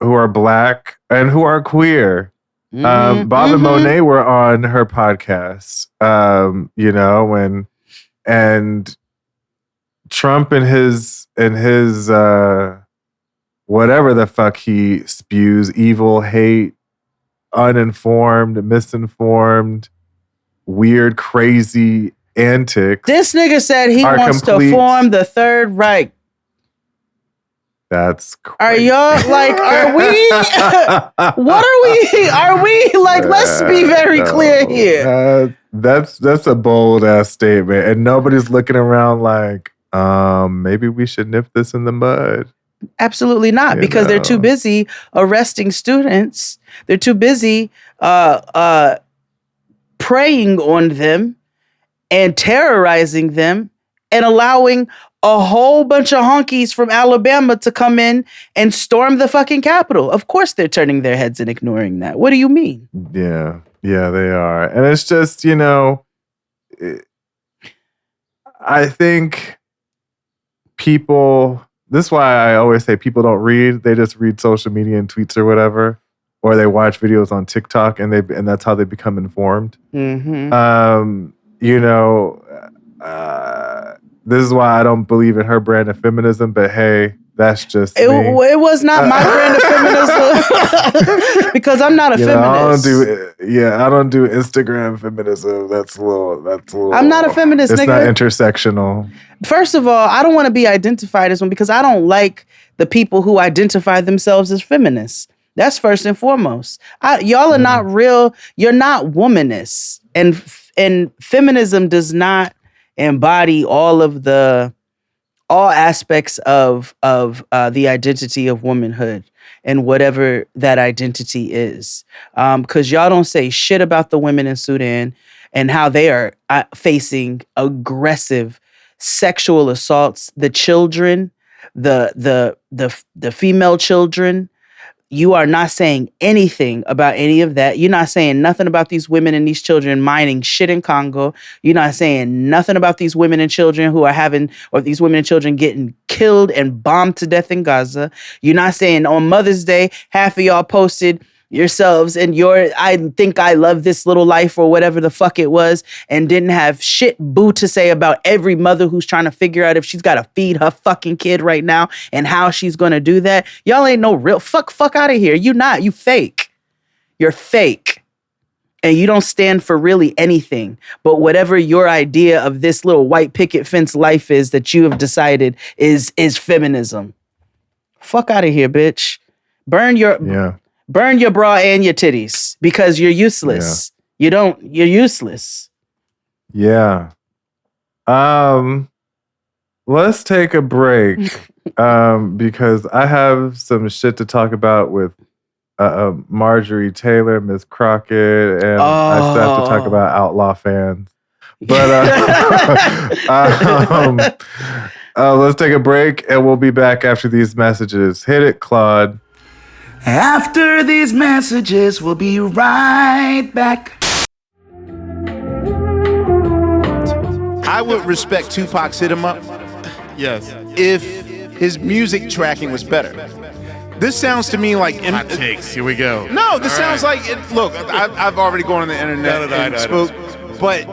who are black and who are queer. Bob and Monet were on her podcast, and Trump and his whatever the fuck he spews, evil, hate, uninformed, misinformed, weird, crazy antics. This nigga said he wants to form the Third Reich. That's crazy. Are y'all like, are we? What are we? Are we like, let's be very clear here. That's a bold ass statement. And nobody's looking around like, maybe we should nip this in the bud. Absolutely not, because they're too busy arresting students. They're too busy preying on them and terrorizing them and allowing a whole bunch of honkies from Alabama to come in and storm the fucking Capitol. Of course they're turning their heads and ignoring that. What do you mean? Yeah, they are. And it's just, I think people, this is why I always say people don't read. They just read social media and tweets or whatever. Or they watch videos on TikTok and that's how they become informed. This is why I don't believe in her brand of feminism, but hey, that's just me. It was not my brand of feminism because I'm not a feminist. I don't do Instagram feminism. That's a little. I'm not a feminist, it's nigga. It's not intersectional. First of all, I don't want to be identified as one because I don't like the people who identify themselves as feminists. That's first and foremost. Y'all are not real. You're not womanists, and feminism does not embody all aspects of the identity of womanhood and whatever that identity is. Because y'all don't say shit about the women in Sudan and how they are facing aggressive sexual assaults. The children, the female children, You are not saying anything about any of that. You're not saying nothing about these women and these children mining shit in Congo. You're not saying nothing about these women and children who are having, or these women and children getting killed and bombed to death in Gaza. You're not saying on Mother's Day, half of y'all posted yourselves and your I think I love this little life or whatever the fuck it was, and didn't have shit boo to say about every mother who's trying to figure out if she's got to feed her fucking kid right now and how she's going to do that. Y'all ain't no real fuck out of here. You fake. You're fake. And you don't stand for really anything. But whatever your idea of this little white picket fence life is that you have decided is feminism. Fuck out of here, bitch. Burn your bra and your titties because you're useless. You're useless. Yeah. Let's take a break because I have some shit to talk about with Marjorie Taylor, Miss Crockett, and I still have to talk about Outlaw fans. But let's take a break and we'll be back after these messages. Hit it, Claude. After these messages, we'll be right back. I would respect Tupac's Hit 'Em Up. Yes. If his music tracking was better. This sounds to me like hot takes. Here we go. No, this sounds like it. Look, I've already gone on the internet and spoke, but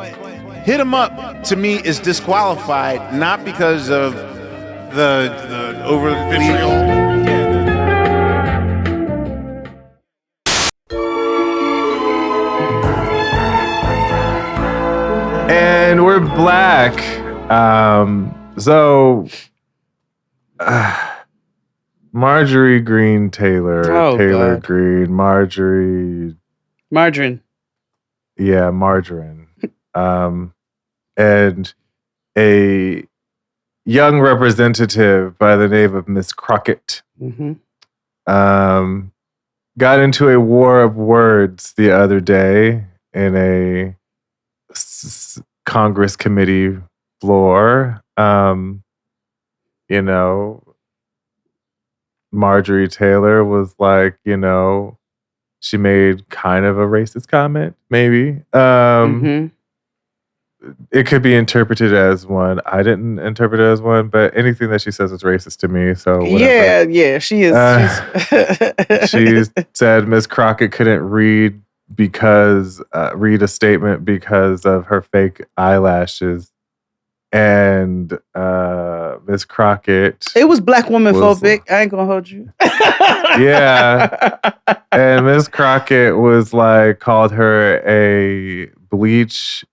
Hit 'Em Up to me is disqualified not because of the over vitriol. And we're black. Marjorie Green Taylor. Taylor God. Green. Margarine. Yeah, margarine. And a young representative by the name of Miss Crockett got into a war of words the other day in a Congress committee floor. Marjorie Taylor was like, she made kind of a racist comment, maybe. It could be interpreted as one. I didn't interpret it as one, but anything that she says is racist to me. So whatever. Yeah, she is. She said Miss Crockett couldn't read a statement because of her fake eyelashes. And Miss Crockett, it was black woman phobic. I ain't gonna hold you. Yeah. And Miss Crockett was like, called her a bleach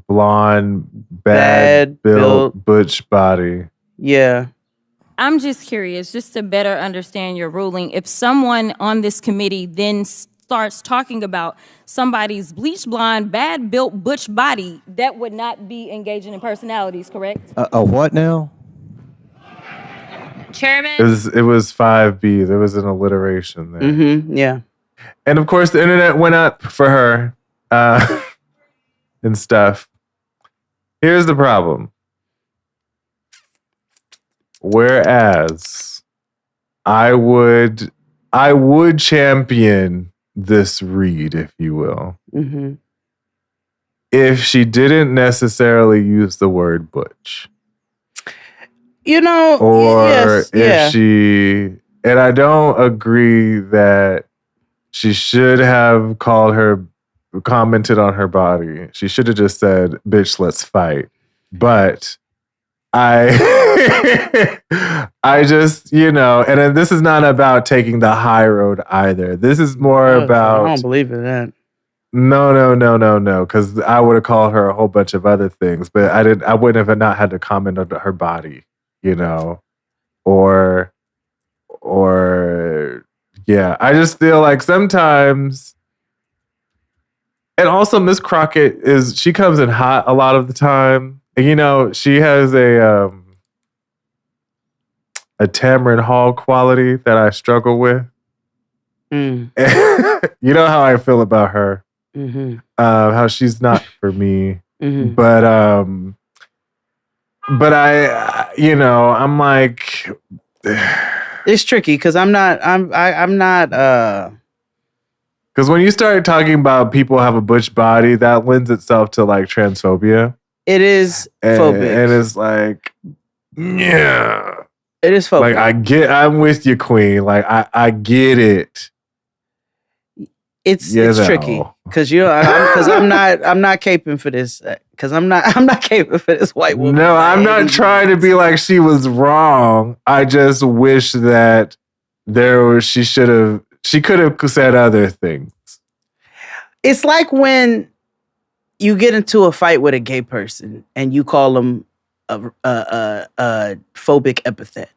blonde, bad built butch body. Yeah. I'm just curious, just to better understand your ruling. If someone on this committee then starts talking about somebody's bleach blonde, bad built butch body, that would not be engaging in personalities, correct? A what now? Chairman? It was 5B. There was an alliteration there. Yeah. And of course, the internet went up for her and stuff. Here's the problem. Whereas I would champion this read, if you will, if she didn't necessarily use the word butch. Or if she, and I don't agree that she should have commented on her body. She should have just said, bitch, let's fight. But I just, and this is not about taking the high road either. This is more about. I don't believe in that. No. Because I would have called her a whole bunch of other things, but I wouldn't have not had to comment on her body, or yeah. I just feel like sometimes. And also Miss Crockett she comes in hot a lot of the time. She has a Tamron Hall quality that I struggle with. You know how I feel about her. How she's not for me. But I, I'm like, It's tricky because I'm not. Because when you start talking about people have a butch body, that lends itself to like transphobia. It is phobic. And it's like, yeah. It is phobic. Like I'm with you, Queen. Like I get it. It's tricky because I'm not caping for this because I'm not caping for this white woman. No, I'm not trying to be like she was wrong. I just wish that she could have said other things. It's like when you get into a fight with a gay person and you call them a phobic epithet,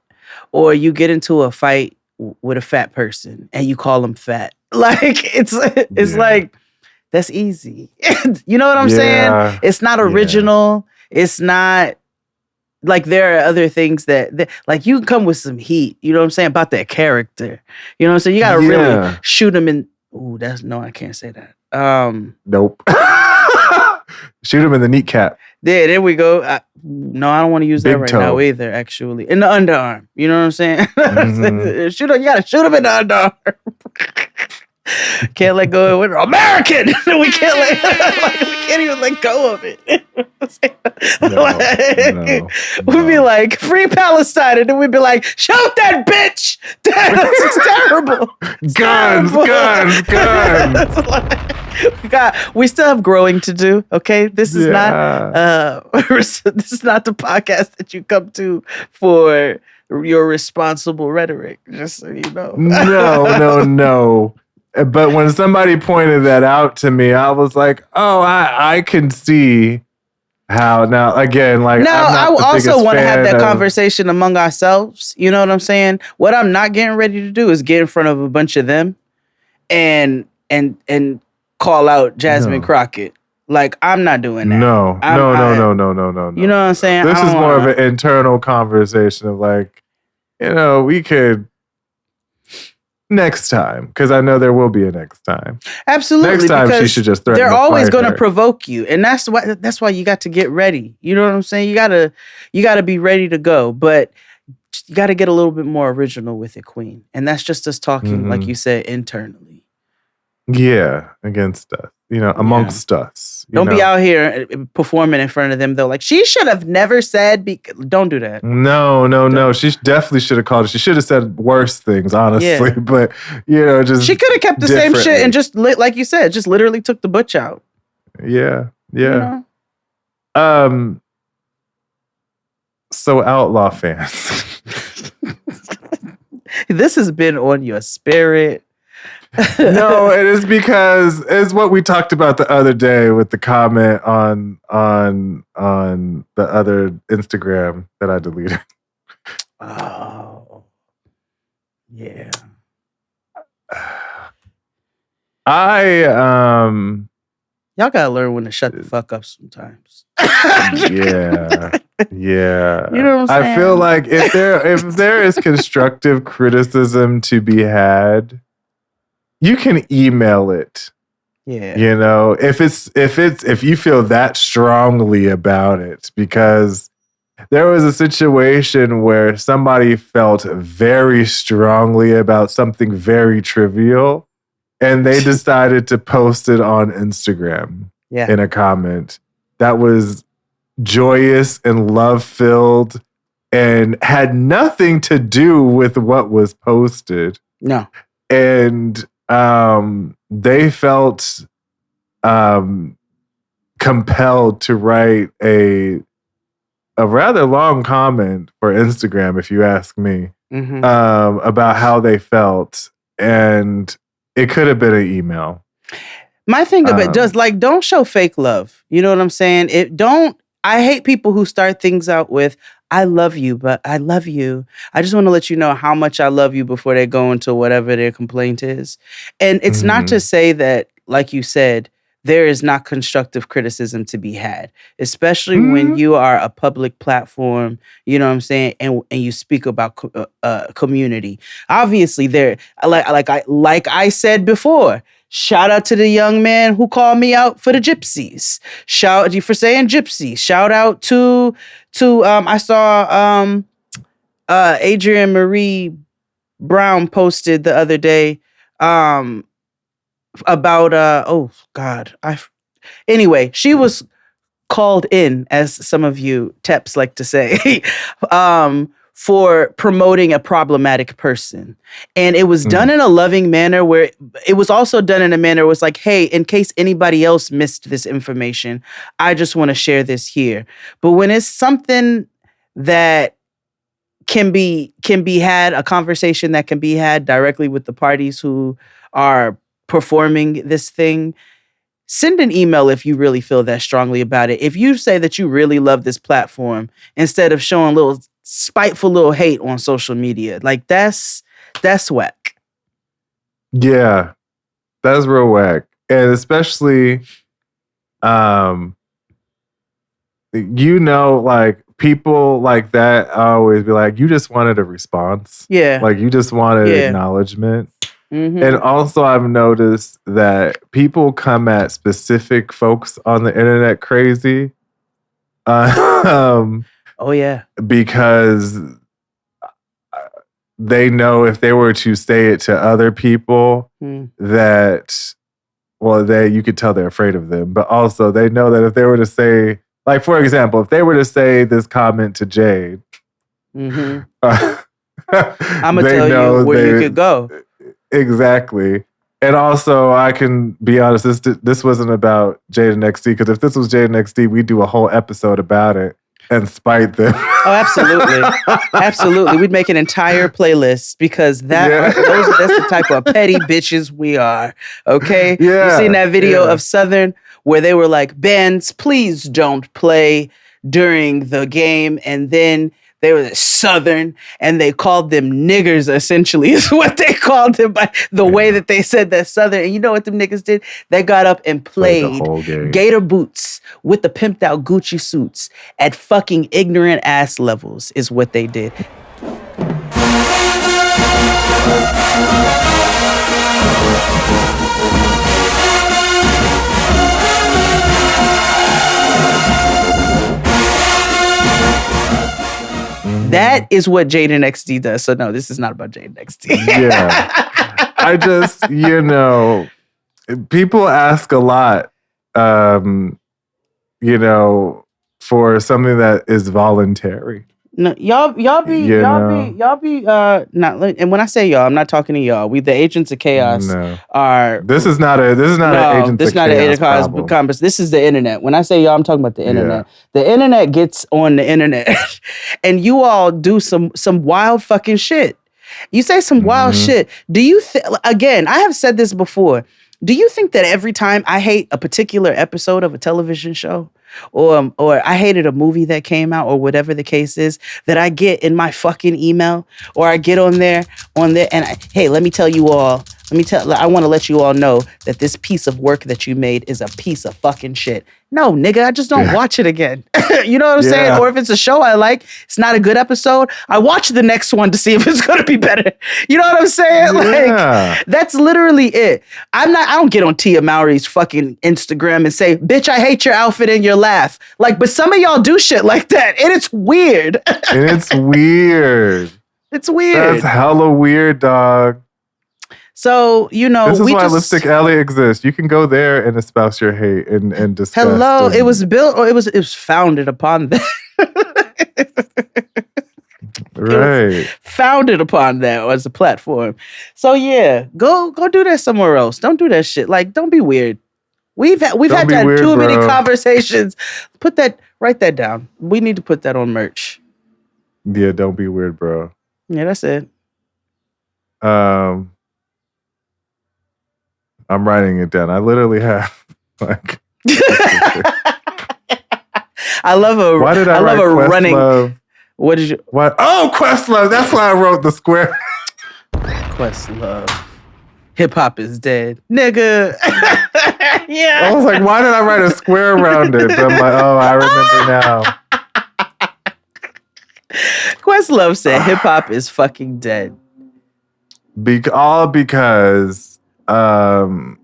or you get into a fight with a fat person and you call them fat. Like it's like that's easy. You know what I'm saying? It's not original. It's not like there are other things that like you can come with some heat. You know what I'm saying about that character. You know what I'm saying? You gotta really shoot them in. Ooh, I can't say that. Nope. Shoot him in the kneecap. Yeah, there we go. No, I don't want to use that right now either, actually. In the underarm. You know what I'm saying? Mm-hmm. You gotta shoot him in the underarm. Can't let go of it. American! we can't even let go of it. We'd be like, free Palestine, and then we'd be like, shoot that bitch! That's terrible. Guns. We still have growing to do. Okay, this is not this is not the podcast that you come to for your responsible rhetoric. Just so you know. No. But when somebody pointed that out to me, I was like, oh, I can see how now again, like no, I also want to have that conversation among ourselves. You know what I'm saying? What I'm not getting ready to do is get in front of a bunch of them and call out Jasmine Crockett. Like, I'm not doing that. No. You know what I'm saying? This is more of an internal conversation of like, we could next time, because I know there will be a next time. Absolutely. Next time she should just threaten. They're always going to provoke you, and that's why you got to get ready. You know what I'm saying? You gotta be ready to go, but you got to get a little bit more original with it, Queen. And that's just us talking, like you said, internally. Yeah, against us. Amongst us. Don't be out here performing in front of them, though. Like, she should have never said, don't do that. No. She definitely should have called it. She should have said worse things, honestly. Yeah. But, just. She could have kept the same shit and just, like you said, just literally took the butch out. Yeah. So, Outlaw fans. This has been on your spirit. No, it is because it's what we talked about the other day with the comment on the other Instagram that I deleted. Oh, yeah. Y'all gotta learn when to shut the fuck up sometimes. Yeah. You know what I'm saying? I feel like if there is constructive criticism to be had, you can email it. Yeah. If you feel that strongly about it, because there was a situation where somebody felt very strongly about something very trivial, and they decided to post it on Instagram in a comment that was joyous and love-filled and had nothing to do with what was posted. No. And they felt compelled to write a rather long comment for Instagram, if you ask me, about how they felt, and it could have been an email. My thing about don't show fake love. You know what I'm saying? I hate people who start things out with, I love you, but I love you. I just want to let you know how much I love you before they go into whatever their complaint is. And it's not to say that, like you said, there is not constructive criticism to be had, especially when you are a public platform, you know what I'm saying, and you speak about community. Obviously, like I said before, shout out to the young man who called me out for the gypsies. Shout out for saying gypsy. Shout out to I saw Adrienne Marie Brown posted the other day about oh God, anyway, she was called in, as some of you Teps like to say, for promoting a problematic person. And it was done in a loving manner, where it was also done in a manner where it's like, hey, in case anybody else missed this information, I just want to share this here. But when it's something that can be had, a conversation that can be had directly with the parties who are performing this thing, send an email if you really feel that strongly about it. If you say that you really love this platform, instead of showing little spiteful little hate on social media, like that's whack. Yeah, that's real whack. And especially, like people like that always be like, you just wanted a response. Yeah. Like you just wanted acknowledgement. Mm-hmm. And also I've noticed that people come at specific folks on the internet crazy. Oh yeah. Because they know if they were to say it to other people that, well, you could tell they're afraid of them. But also they know that if they were to say, like, for example, if they were to say this comment to Jade, I'm going to tell you where you could go. Exactly. And also, I can be honest, this wasn't about Jade and XD, because if this was Jade and XD, we'd do a whole episode about it and spite them. Oh, absolutely. Absolutely. We'd make an entire playlist, because that's the type of petty bitches we are. Okay? Yeah, you seen that video of Southern where they were like, bands, please don't play during the game. And then they were Southern, and they called them niggers, essentially, is what they called them by the way that they said that Southern. And you know what them niggas did? They got up and played Gator boots with the pimped out Gucci suits at fucking ignorant ass levels, is what they did. That is what Jade and XD does. So no, this is not about Jade and XD. Yeah. I just, people ask a lot, for something that is voluntary. No, y'all be not. And when I say y'all, I'm not talking to y'all. We, the agents of chaos, are. This is not an agents of chaos problem. This is the internet. When I say y'all, I'm talking about the internet. Yeah. The internet gets on the internet, and you all do some wild fucking shit. You say some wild shit. Do you again? I have said this before. Do you think that every time I hate a particular episode of a television show, or I hated a movie that came out, or whatever the case is, that I get in my fucking email, or I get on there, and hey, let me tell you all, I want to let you all know that this piece of work that you made is a piece of fucking shit. No, nigga, I just don't watch it again. You know what I'm saying? Or if it's a show I like, it's not a good episode, I watch the next one to see if it's going to be better. You know what I'm saying? Yeah. Like, that's literally it. I don't get on Tia Mowry's fucking Instagram and say, bitch, I hate your outfit and your laugh. Like, but some of y'all do shit like that, and it's weird. It's weird. It's weird. That's hella weird, dog. So, this is why Lipstick Alley exists. You can go there and espouse your hate and discuss. Hello, it was built, or it was founded upon that. Right. Founded upon that as a platform. So yeah, go do that somewhere else. Don't do that shit. Like, don't be weird. We've had to have too many conversations. Write that down. We need to put that on merch. Yeah, don't be weird, bro. Yeah, that's it. I'm writing it down. I literally have like. I love a. Why did I love write a running. Questlove? What did you? What? Oh, Questlove. That's why I wrote the square. Questlove. Hip hop is dead, nigga. Yeah. I was like, why did I write a square around it? But I'm like, oh, I remember now. Questlove said hip hop is fucking dead. All because the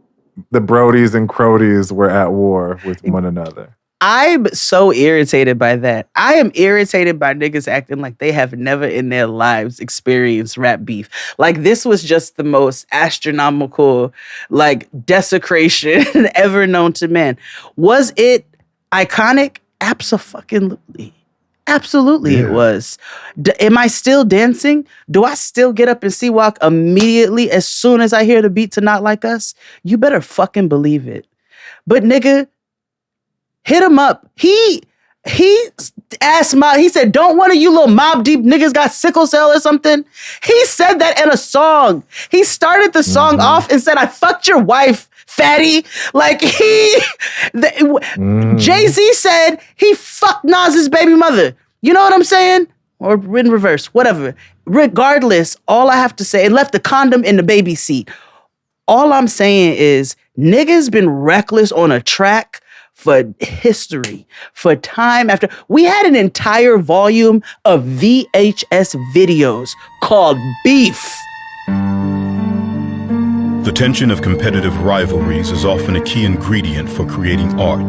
Brodies and Crodies were at war with one another. I'm so irritated by that. I am irritated by niggas acting like they have never in their lives experienced rap beef. Like this was just the most astronomical, like desecration ever known to man. Was it iconic? Absolutely. Absolutely, it was. Am I still dancing? Do I still get up and C-Walk immediately as soon as I hear the beat to Not Like Us? You better fucking believe it. But nigga, hit him up. He asked he said, don't one of you little Mob Deep niggas got sickle cell or something? He said that in a song. He started the song off and said, I fucked your wife, fatty. Like Jay-Z said he fucked Nas's baby mother. You know what I'm saying? Or in reverse, whatever. Regardless, all I have to say, it left the condom in the baby seat. All I'm saying is niggas been reckless on a track for history, for time after. We had an entire volume of VHS videos called Beef. The tension of competitive rivalries is often a key ingredient for creating art.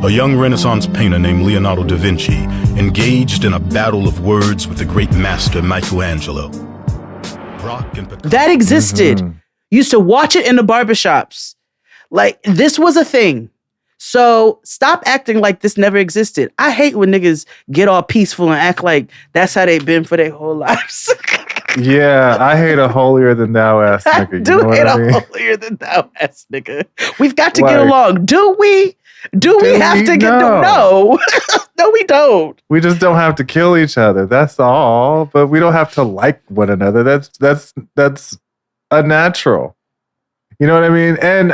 A young Renaissance painter named Leonardo da Vinci engaged in a battle of words with the great master Michelangelo. That existed. Used to watch it in the barbershops. Like, this was a thing. So stop acting like this never existed. I hate when niggas get all peaceful and act like that's how they've been for their whole lives. Yeah, I hate a holier than thou ass nigga. I do hate a holier than thou ass nigga. We've got to get along. Do we? Do we have to get no? No, we don't. We just don't have to kill each other. That's all. But we don't have to like one another. That's unnatural. You know what I mean? And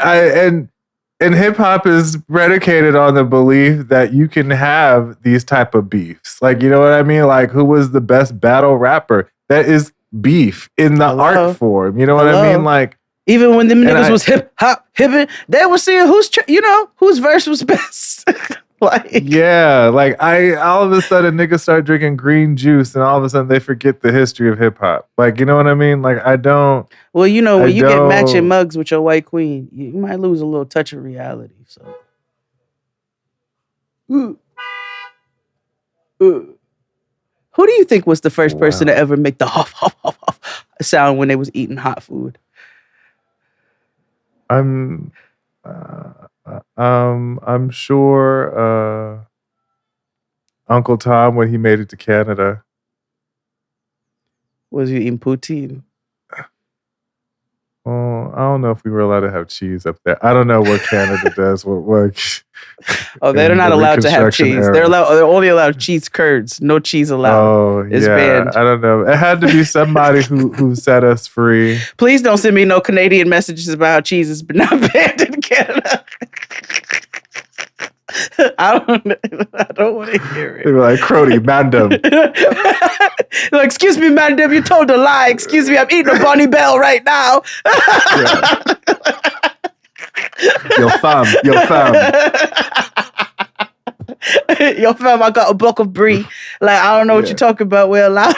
hip hop is predicated on the belief that you can have these type of beefs. Like, you know what I mean? Like, who was the best battle rapper? That is beef in the art form. You know what I mean? Like, even when them niggas was hip hop hipping, they were seeing whose verse was best. All of a sudden niggas start drinking green juice and all of a sudden they forget the history of hip hop. Like, you know what I mean? Like, I don't. Well, you know, when you get matching mugs with your white queen, you might lose a little touch of reality. So, who do you think was the first person to ever make the huff huff huff huff sound when they was eating hot food? I'm sure Uncle Tom when he made it to Canada. Was he eating poutine? Well, I don't know if we were allowed to have cheese up there. I don't know what Canada does. What they're not allowed to have cheese. Era. They're only allowed cheese curds. No cheese allowed. Oh, it's banned. I don't know. It had to be somebody who set us free. Please don't send me no Canadian messages about how cheese is not banned in Canada. I don't want to hear it. They were like, Crody, mandem. Like, excuse me, mandem, you told a lie. Excuse me, I'm eating a Bonnie Bell right now. Yo, fam. Yo, fam, I got a block of brie. Like, I don't know what you're talking about. We're allowed.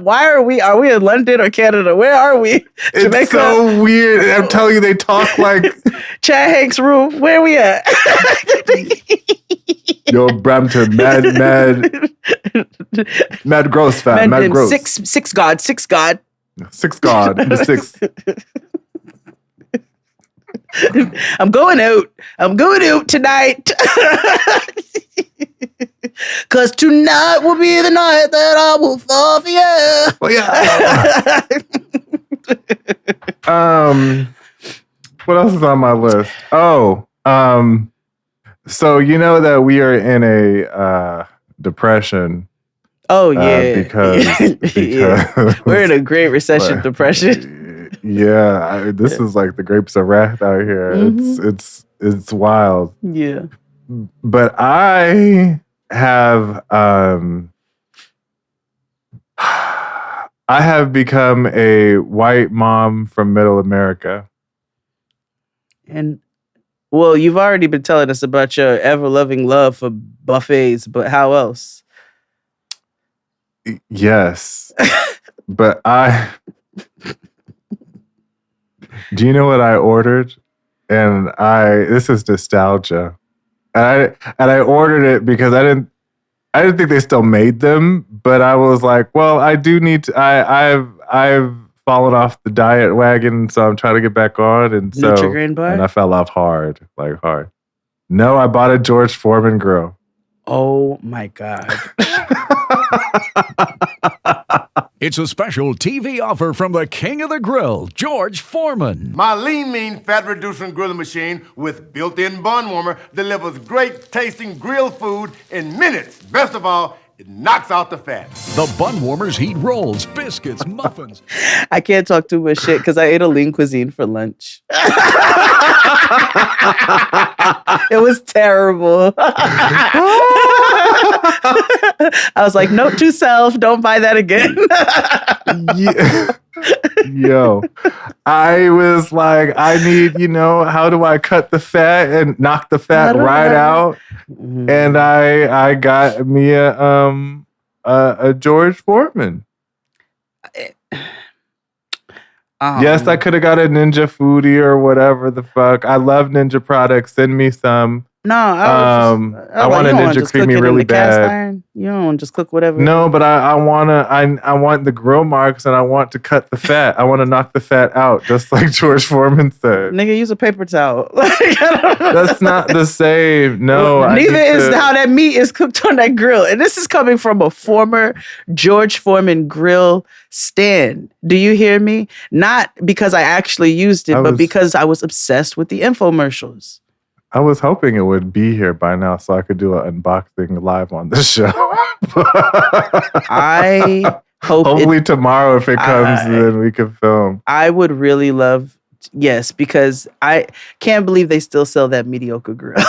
Why are we in London or Canada? Where are we? Jamaica? It's so weird. I'm telling you, they talk like Chad Hanks' room. Where we at? Yo, Brampton, mad gross, fam. Mad gross. Six God. Six God. The six. I'm going out tonight. Cause tonight will be the night that I will fall for you. Well, yeah. What else is on my list? So you know that we are in a depression. Oh yeah, because we're in a great recession depression. Yeah, this is like the grapes of wrath out here. Mm-hmm. It's wild. Yeah, but I have become a white mom from Middle America. And well, you've already been telling us about your ever-loving love for buffets, but how else? Yes. But do you know what I ordered? and this is nostalgia. And I ordered it because I didn't think they still made them, but I was like, well, I do need to. I've fallen off the diet wagon, so I'm trying to get back on, and so Nutri-Grain bar? and I fell off hard. No, I bought a George Foreman grill. Oh my God. It's a special TV offer from the king of the grill, George Foreman. My lean, mean, fat-reducing grilling machine with built-in bun warmer delivers great-tasting grilled food in minutes. Best of all, it knocks out the fat. The bun warmers heat rolls, biscuits, muffins. I can't talk too much shit because I ate a lean cuisine for lunch. It was terrible. I was like, note to self, don't buy that again. Yo, I was like, I need, how do I cut the fat and knock the fat right out? Mm-hmm. And I got me a George Foreman. Yes, I could have got a Ninja Foodie or whatever the fuck. I love Ninja products. Send me some. No, I want a Ninja Creamy really bad. You don't just cook whatever. No, but I want the grill marks and I want to cut the fat. I want to knock the fat out, just like George Foreman said. Nigga, use a paper towel. That's not the same. No, neither is how that meat is cooked on that grill. And this is coming from a former George Foreman grill stand. Do you hear me? Not because I actually used it, but because I was obsessed with the infomercials. I was hoping it would be here by now so I could do an unboxing live on the show. I hope hopefully tomorrow if it comes, then we can film. I would really love, yes, because I can't believe they still sell that mediocre grill.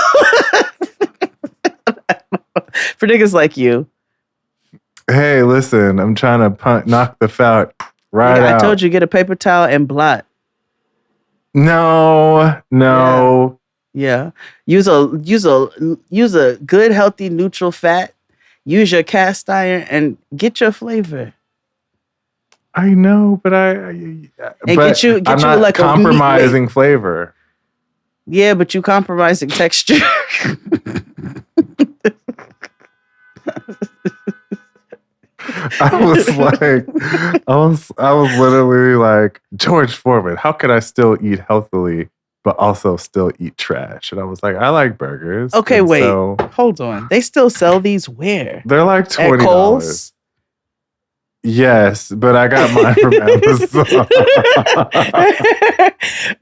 For niggas like you. Hey, listen, I'm trying to knock the fat out. I told you, get a paper towel and blot. No. Yeah. Use a good, healthy, neutral fat. Use your cast iron and get your flavor. I know, but I'm not like compromising flavor. Yeah, but you compromising texture. I was literally like, George Foreman, how can I still eat healthily but also still eat trash? And I was like, I like burgers. Okay, wait. Hold on. They still sell these where? They're like $20. At Kohl's? Yes, but I got mine from Amazon.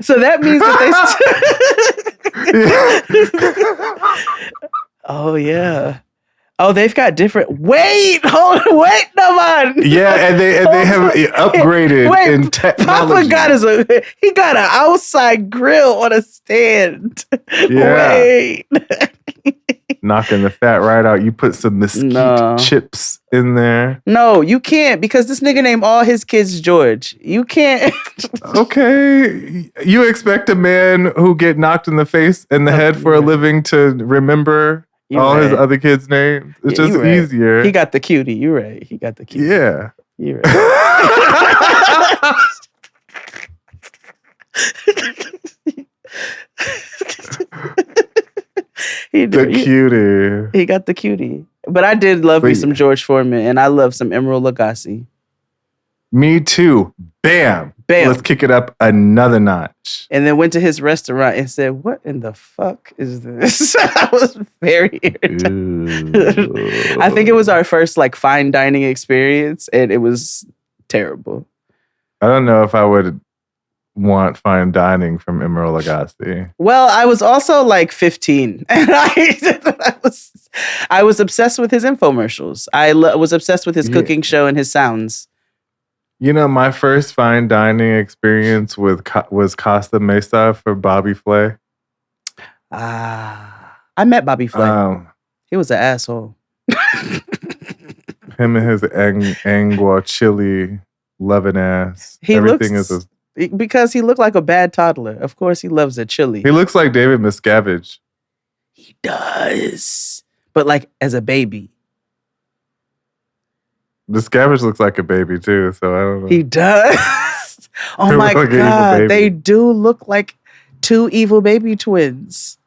So that means that they Oh, yeah. Oh, they've got different. Wait, no, man. Yeah, and they have upgraded in technology. Papa he got an outside grill on a stand. Yeah. Wait. Knocking the fat right out. You put some mesquite chips in there. No, you can't because this nigga named all his kids George. You can't. Okay. You expect a man who get knocked in the face and the head for a living to remember his other kids' names? It's just easier. He got the cutie. You're right. He got the cutie. Yeah. You're right. Cutie. He got the cutie. But I did love me some George Foreman, and I love some Emeril Lagasse. Me too. Bam. Let's kick it up another notch. And then went to his restaurant and said, what in the fuck is this? I was very irritated. I think it was our first fine dining experience, and it was terrible. I don't know if I would want fine dining from Emeril Lagasse. Well, I was also 15, and I was obsessed with his infomercials. I was obsessed with his cooking show and his sounds. You know, my first fine dining experience was Costa Mesa for Bobby Flay. I met Bobby Flay. He was an asshole. Him and his angua chili loving ass. Because he looked like a bad toddler. Of course, he loves a chili. He looks like David Miscavige. He does, but as a baby. Miscavige looks like a baby too, so I don't know. He does. Oh my God, they do look like 2 evil baby twins.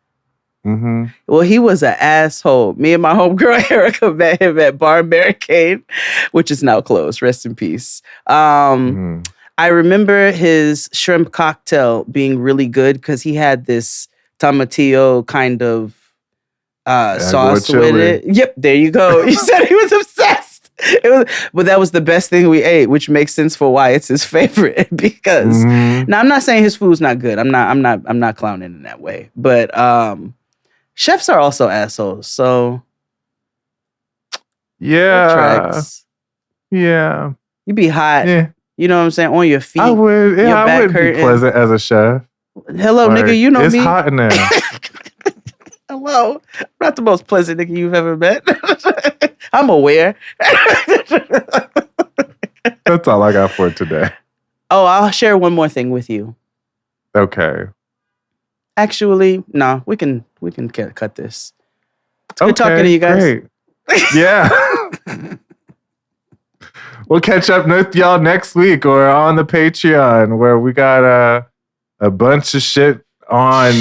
Mm-hmm. Well, he was an asshole. Me and my homegirl Erica met him at Bar Barricade, which is now closed. Rest in peace. I remember his shrimp cocktail being really good because he had this tomatillo kind of sauce with it. Yep, there you go. You said he was obsessed. But that was the best thing we ate, which makes sense for why it's his favorite. Because now I'm not saying his food's not good. I'm not clowning in that way. But chefs are also assholes. So yeah, you be hot. Yeah. You know what I'm saying? On your feet. I would. Yeah, your I back would be hurting. pleasant as a chef. Hello, Like, nigga. You know it's me. It's hot in there. Hello. I'm not the most pleasant nigga you've ever met. I'm aware. That's all I got for today. Oh, I'll share one more thing with you. Okay. Actually, no, we can cut this. It's good talking to you guys. Great. Yeah. We'll catch up with y'all next week or on the Patreon where we got a bunch of shit on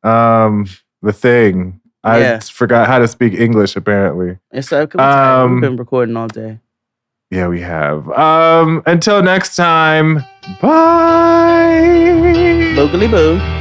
the thing. I forgot how to speak English apparently. It's we've been recording all day. Yeah, we have. Until next time, bye. Boogly boo.